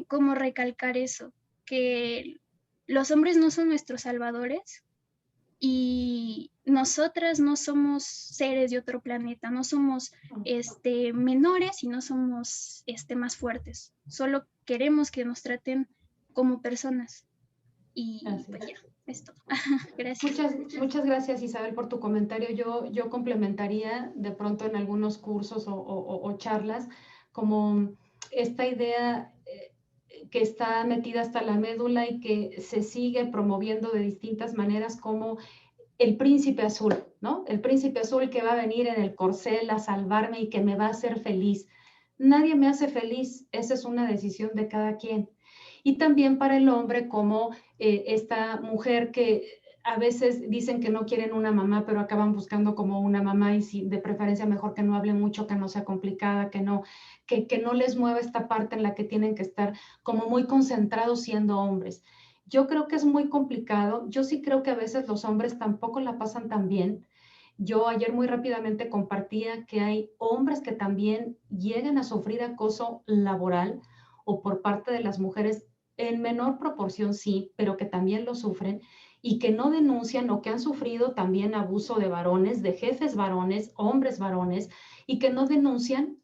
como recalcar eso, que los hombres no son nuestros salvadores y nosotras no somos seres de otro planeta, no somos menores y no somos más fuertes, solo queremos que nos traten como personas. Y pues ya, es todo. Gracias. Muchas gracias, Isabel, por tu comentario. Yo complementaría de pronto en algunos cursos o charlas como esta idea que está metida hasta la médula y que se sigue promoviendo de distintas maneras como el príncipe azul, ¿no? El príncipe azul que va a venir en el corcel a salvarme y que me va a hacer feliz. Nadie me hace feliz, esa es una decisión de cada quien. Y también para el hombre como esta mujer que a veces dicen que no quieren una mamá, pero acaban buscando como una mamá y si, de preferencia mejor que no hable mucho, que no sea complicada, que no les mueva esta parte en la que tienen que estar como muy concentrados siendo hombres. Yo creo que es muy complicado. Yo sí creo que a veces los hombres tampoco la pasan tan bien. Yo ayer muy rápidamente compartía que hay hombres que también llegan a sufrir acoso laboral o por parte de las mujeres en menor proporción, sí, pero que también lo sufren y que no denuncian o que han sufrido también abuso de varones, de jefes varones, hombres varones, y que no denuncian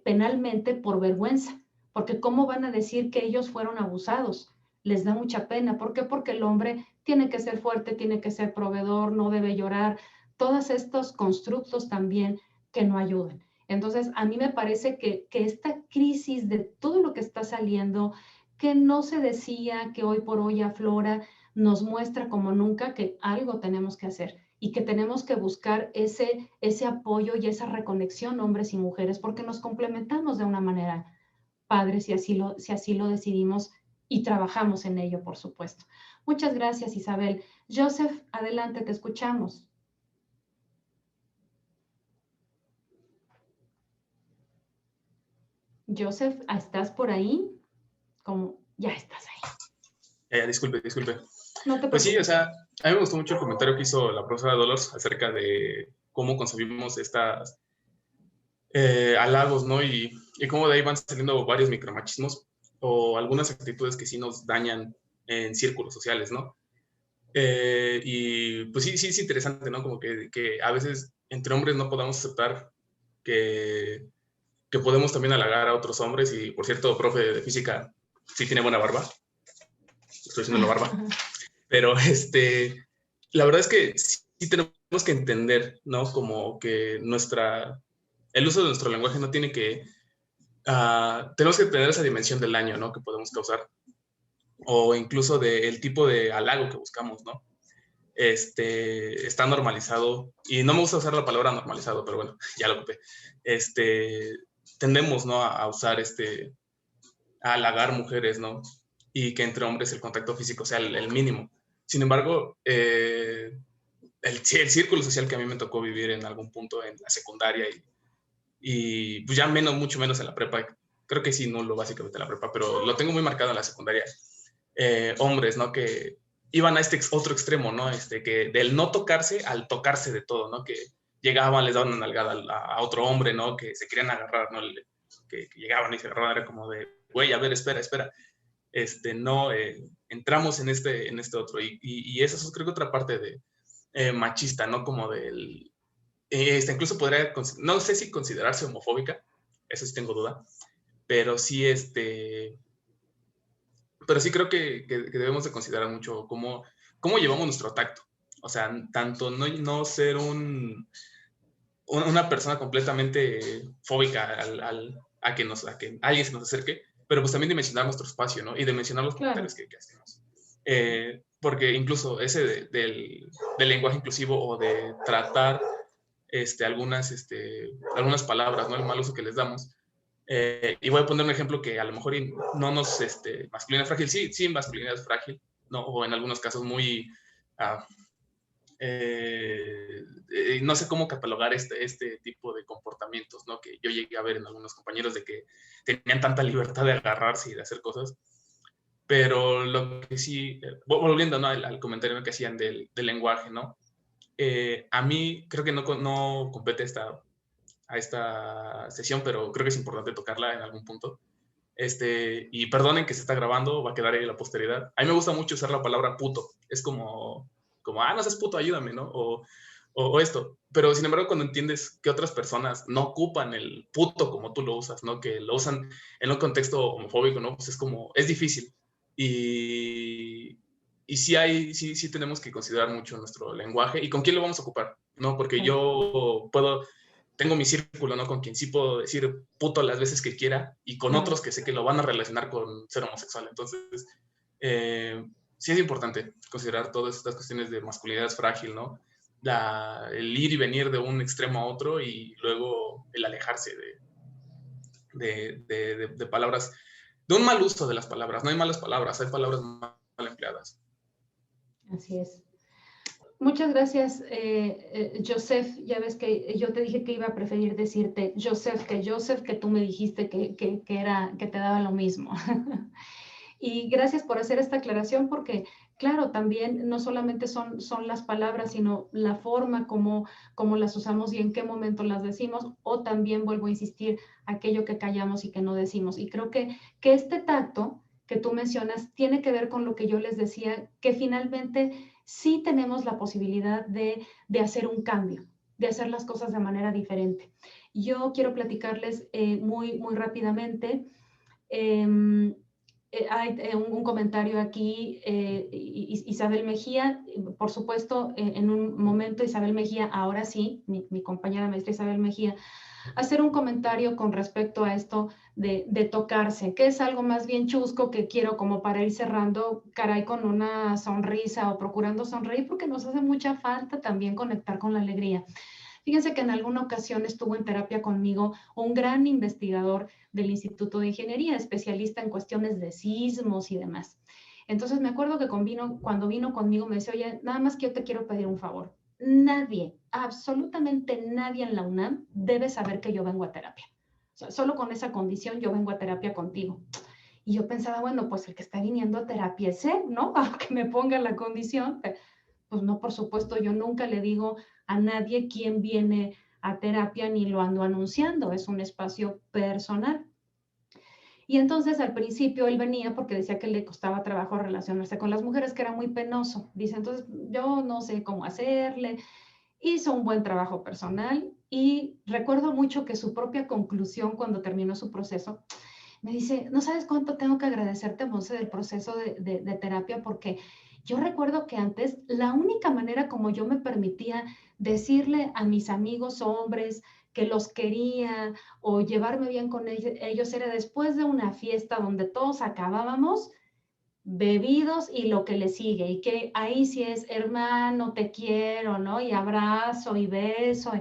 penalmente por vergüenza, porque ¿cómo van a decir que ellos fueron abusados? Les da mucha pena. ¿Por qué? Porque el hombre tiene que ser fuerte, tiene que ser proveedor, no debe llorar, todos estos constructos también que no ayudan. Entonces, a mí me parece que esta crisis de todo lo que está saliendo, que no se decía, que hoy por hoy aflora, nos muestra como nunca que algo tenemos que hacer y que tenemos que buscar ese apoyo y esa reconexión hombres y mujeres, porque nos complementamos de una manera padre si así lo decidimos y trabajamos en ello, por supuesto. Muchas gracias, Isabel. Joseph, adelante, te escuchamos. Joseph, ¿estás por ahí? Como ya estás ahí. Disculpe. No te preocupes. Pues sí, o sea, a mí me gustó mucho el comentario que hizo la profesora Dolores acerca de cómo concebimos estas halagos, ¿no? Y cómo de ahí van saliendo varios micromachismos. o algunas actitudes que sí nos dañan en círculos sociales, ¿no? Y pues sí, sí es interesante, ¿no? Como que a veces entre hombres no podamos aceptar que podemos también halagar a otros hombres. Y por cierto, profe de física sí tiene buena barba. Estoy diciendo la barba. Pero la verdad es que sí tenemos que entender, ¿no? Como que el uso de nuestro lenguaje no tiene que... tenemos que tener esa dimensión del daño, ¿no? Que podemos causar. O incluso del tipo de halago que buscamos, ¿no? Está normalizado, y no me gusta usar la palabra normalizado, pero bueno, ya lo ocupé. Tendemos, ¿no? A usar a halagar mujeres, ¿no? Y que entre hombres el contacto físico sea el mínimo. Sin embargo, el círculo social que a mí me tocó vivir en algún punto en la secundaria y pues ya mucho menos en la prepa, creo que sí, nulo básicamente en la prepa, pero lo tengo muy marcado en la secundaria, hombres, ¿no? Que iban a otro extremo, ¿no? Que del no tocarse al tocarse de todo, ¿no? Que llegaban, les daban una nalgada a otro hombre, ¿no? Que se querían agarrar, ¿no? Que llegaban y se agarraban, era como de, güey, a ver, espera. No, entramos en este otro. Y esa es, creo que, otra parte de machista, ¿no? Como del... incluso podría, no sé si considerarse homofóbica, eso sí tengo duda, pero sí, pero sí creo que debemos de considerar mucho cómo llevamos nuestro tacto. O sea, tanto no ser una persona completamente fóbica a que alguien se nos acerque, pero pues también dimensionar nuestro espacio, ¿no? Y dimensionar los comentarios que hacemos. Porque incluso ese del lenguaje inclusivo, o de tratar algunas palabras, ¿no? El mal uso que les damos. Y voy a poner un ejemplo que a lo mejor no nos, masculinidad frágil, sí, masculinidad frágil, ¿no? O en algunos casos muy, no sé cómo catalogar este tipo de comportamientos, ¿no? Que yo llegué a ver en algunos compañeros, de que tenían tanta libertad de agarrarse y de hacer cosas. Pero lo que sí, volviendo, ¿no? al comentario que hacían del lenguaje, ¿no? A mí creo que no compete a esta sesión, pero creo que es importante tocarla en algún punto. Y perdonen que se está grabando, va a quedar ahí en la posteridad. A mí me gusta mucho usar la palabra puto. Es como no seas puto, ayúdame, ¿no? O esto. Pero sin embargo, cuando entiendes que otras personas no ocupan el puto como tú lo usas, ¿no? Que lo usan en un contexto homofóbico, ¿no? Pues es difícil. Y sí tenemos que considerar mucho nuestro lenguaje y con quién lo vamos a ocupar, ¿no? Porque yo tengo mi círculo, ¿no? Con quien sí puedo decir puto las veces que quiera, y con otros que sé que lo van a relacionar con ser homosexual. Entonces, sí es importante considerar todas estas cuestiones de masculinidad frágil, ¿no? El ir y venir de un extremo a otro, y luego el alejarse de palabras, de un mal uso de las palabras. No hay malas palabras, hay palabras mal empleadas. Así es. Muchas gracias, Joseph. Ya ves que yo te dije que iba a preferir decirte Joseph, que tú me dijiste que te daba lo mismo. Y gracias por hacer esta aclaración, porque claro, también no solamente son las palabras, sino la forma como las usamos y en qué momento las decimos, o también, vuelvo a insistir, aquello que callamos y que no decimos. Y creo que este tacto que tú mencionas tiene que ver con lo que yo les decía, que finalmente sí tenemos la posibilidad de hacer un cambio, de hacer las cosas de manera diferente. Yo quiero platicarles muy rápidamente. Hay un comentario aquí, Isabel Mejía, por supuesto, en un momento Isabel Mejía, ahora sí, mi compañera maestra Isabel Mejía, hacer un comentario con respecto a esto de tocarse, que es algo más bien chusco, que quiero como para ir cerrando, caray, con una sonrisa o procurando sonreír, porque nos hace mucha falta también conectar con la alegría. Fíjense que en alguna ocasión estuvo en terapia conmigo un gran investigador del Instituto de Ingeniería, especialista en cuestiones de sismos y demás. Entonces me acuerdo que cuando vino conmigo me decía, oye, nada más que yo te quiero pedir un favor. Nadie, absolutamente nadie en la UNAM debe saber que yo vengo a terapia. O sea, solo con esa condición yo vengo a terapia contigo. Y yo pensaba, bueno, pues el que está viniendo a terapia es él, ¿no? Aunque me ponga la condición. Pues no, por supuesto, yo nunca le digo a nadie quién viene a terapia ni lo ando anunciando. Es un espacio personal. Y entonces al principio él venía porque decía que le costaba trabajo relacionarse con las mujeres, que era muy penoso. Dice, entonces yo no sé cómo hacerle. Hizo un buen trabajo personal y recuerdo mucho que su propia conclusión cuando terminó su proceso, me dice, no sabes cuánto tengo que agradecerte, Monse, del proceso de terapia, porque yo recuerdo que antes la única manera como yo me permitía decirle a mis amigos hombres que los quería o llevarme bien con ellos era después de una fiesta donde todos acabábamos bebidos y lo que le sigue, y que ahí sí es hermano, te quiero, ¿no? Y abrazo y beso.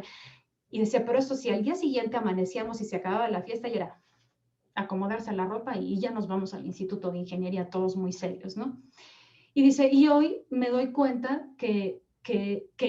Y decía, pero esto si al día siguiente amanecíamos y se acababa la fiesta y era acomodarse la ropa y ya nos vamos al Instituto de Ingeniería, todos muy serios, ¿no? Y dice, y hoy me doy cuenta que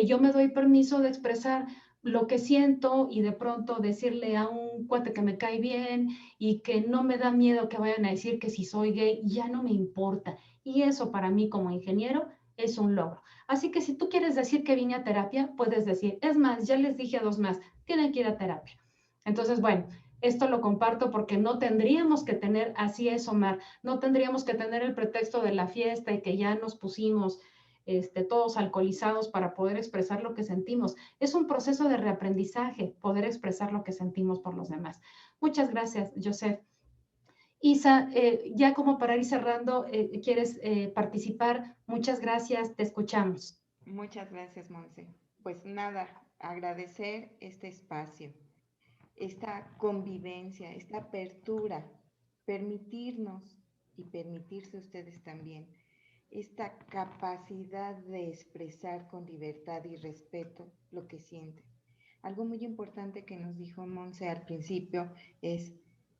yo me doy permiso de expresar lo que siento y de pronto decirle a un cuate que me cae bien y que no me da miedo que vayan a decir que si soy gay, ya no me importa. Y eso para mí como ingeniero es un logro. Así que si tú quieres decir que vine a terapia, puedes decir, es más, ya les dije a 2 más, tienen que ir a terapia. Entonces, bueno, esto lo comparto porque no tendríamos que tener, así es, Omar, no tendríamos que tener el pretexto de la fiesta y que ya nos pusimos todos alcoholizados para poder expresar lo que sentimos. Es un proceso de reaprendizaje, poder expresar lo que sentimos por los demás. Muchas gracias, Joseph. Isa, ya como para ir cerrando, ¿quieres participar? Muchas gracias, te escuchamos. Muchas gracias, Monse. Pues nada, agradecer este espacio, esta convivencia, esta apertura, permitirnos y permitirse ustedes también esta capacidad de expresar con libertad y respeto lo que sienten. Algo muy importante que nos dijo Monse al principio es,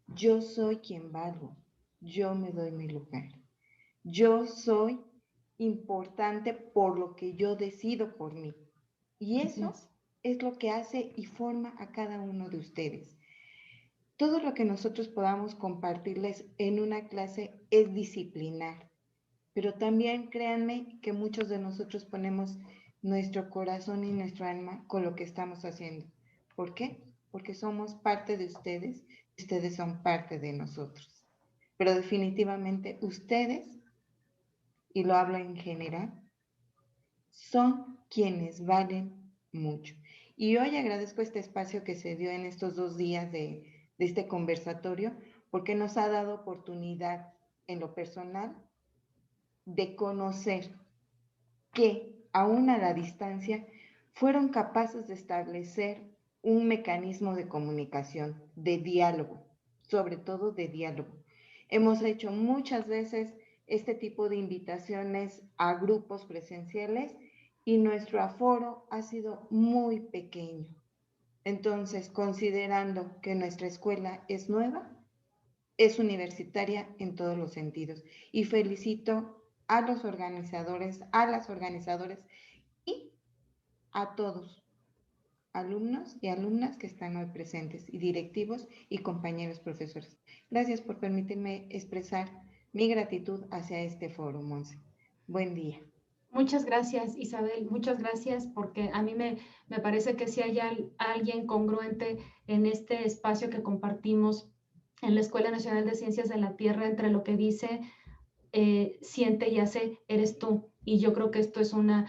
yo soy quien valgo, yo me doy mi lugar, yo soy importante por lo que yo decido por mí. Y eso es lo que hace y forma a cada uno de ustedes. Todo lo que nosotros podamos compartirles en una clase es disciplinar, pero también créanme que muchos de nosotros ponemos nuestro corazón y nuestro alma con lo que estamos haciendo. ¿Por qué? Porque somos parte de ustedes y ustedes son parte de nosotros. Pero definitivamente ustedes, y lo hablo en general, son quienes valen mucho. Y hoy agradezco este espacio que se dio en estos 2 días de este conversatorio, porque nos ha dado oportunidad en lo personal de conocer que, aún a la distancia, fueron capaces de establecer un mecanismo de comunicación, de diálogo, sobre todo de diálogo. Hemos hecho muchas veces este tipo de invitaciones a grupos presenciales y nuestro aforo ha sido muy pequeño. Entonces, considerando que nuestra escuela es nueva, es universitaria en todos los sentidos. Y felicito a los organizadores, a las organizadoras y a todos, alumnos y alumnas que están hoy presentes, y directivos y compañeros profesores. Gracias por permitirme expresar mi gratitud hacia este foro, Monse. Buen día. Muchas gracias, Isabel, muchas gracias, porque a mí me parece que si hay alguien congruente en este espacio que compartimos en la Escuela Nacional de Ciencias de la Tierra, entre lo que dice, siente y hace, eres tú. Y yo creo que esto es una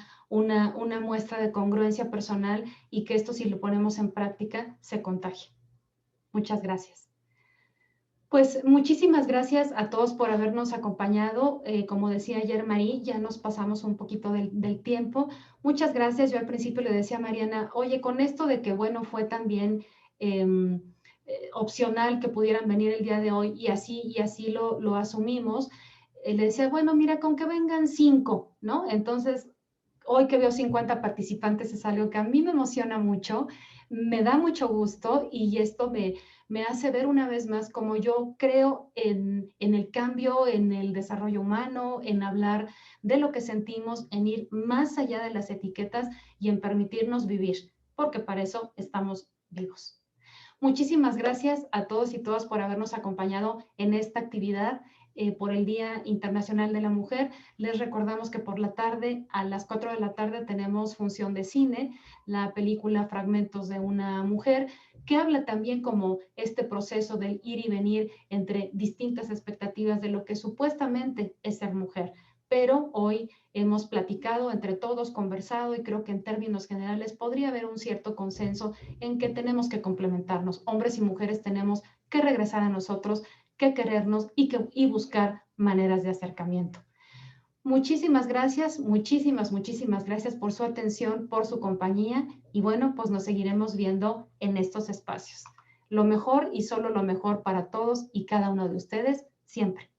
muestra de congruencia personal y que esto, si lo ponemos en práctica, se contagia. Muchas gracias. Pues muchísimas gracias a todos por habernos acompañado. Como decía ayer Marí, ya nos pasamos un poquito del tiempo. Muchas gracias. Yo al principio le decía a Mariana, oye, con esto de que, bueno, fue también opcional que pudieran venir el día de hoy y así lo asumimos, le decía, bueno, mira, con que vengan 5, ¿no? Entonces, hoy que veo 50 participantes es algo que a mí me emociona mucho, me da mucho gusto y esto me hace ver una vez más cómo yo creo en el cambio, en el desarrollo humano, en hablar de lo que sentimos, en ir más allá de las etiquetas y en permitirnos vivir, porque para eso estamos vivos. Muchísimas gracias a todos y todas por habernos acompañado en esta actividad. por el Día Internacional de la Mujer. Les recordamos que por la tarde, a las 4 de la tarde, tenemos función de cine, la película Fragmentos de una mujer, que habla también como este proceso del ir y venir entre distintas expectativas de lo que supuestamente es ser mujer. Pero hoy hemos platicado entre todos, conversado, y creo que en términos generales podría haber un cierto consenso en que tenemos que complementarnos. Hombres y mujeres tenemos que regresar a nosotros, que querernos y buscar maneras de acercamiento. Muchísimas gracias, muchísimas gracias por su atención, por su compañía, y bueno, pues nos seguiremos viendo en estos espacios. Lo mejor y solo lo mejor para todos y cada uno de ustedes siempre.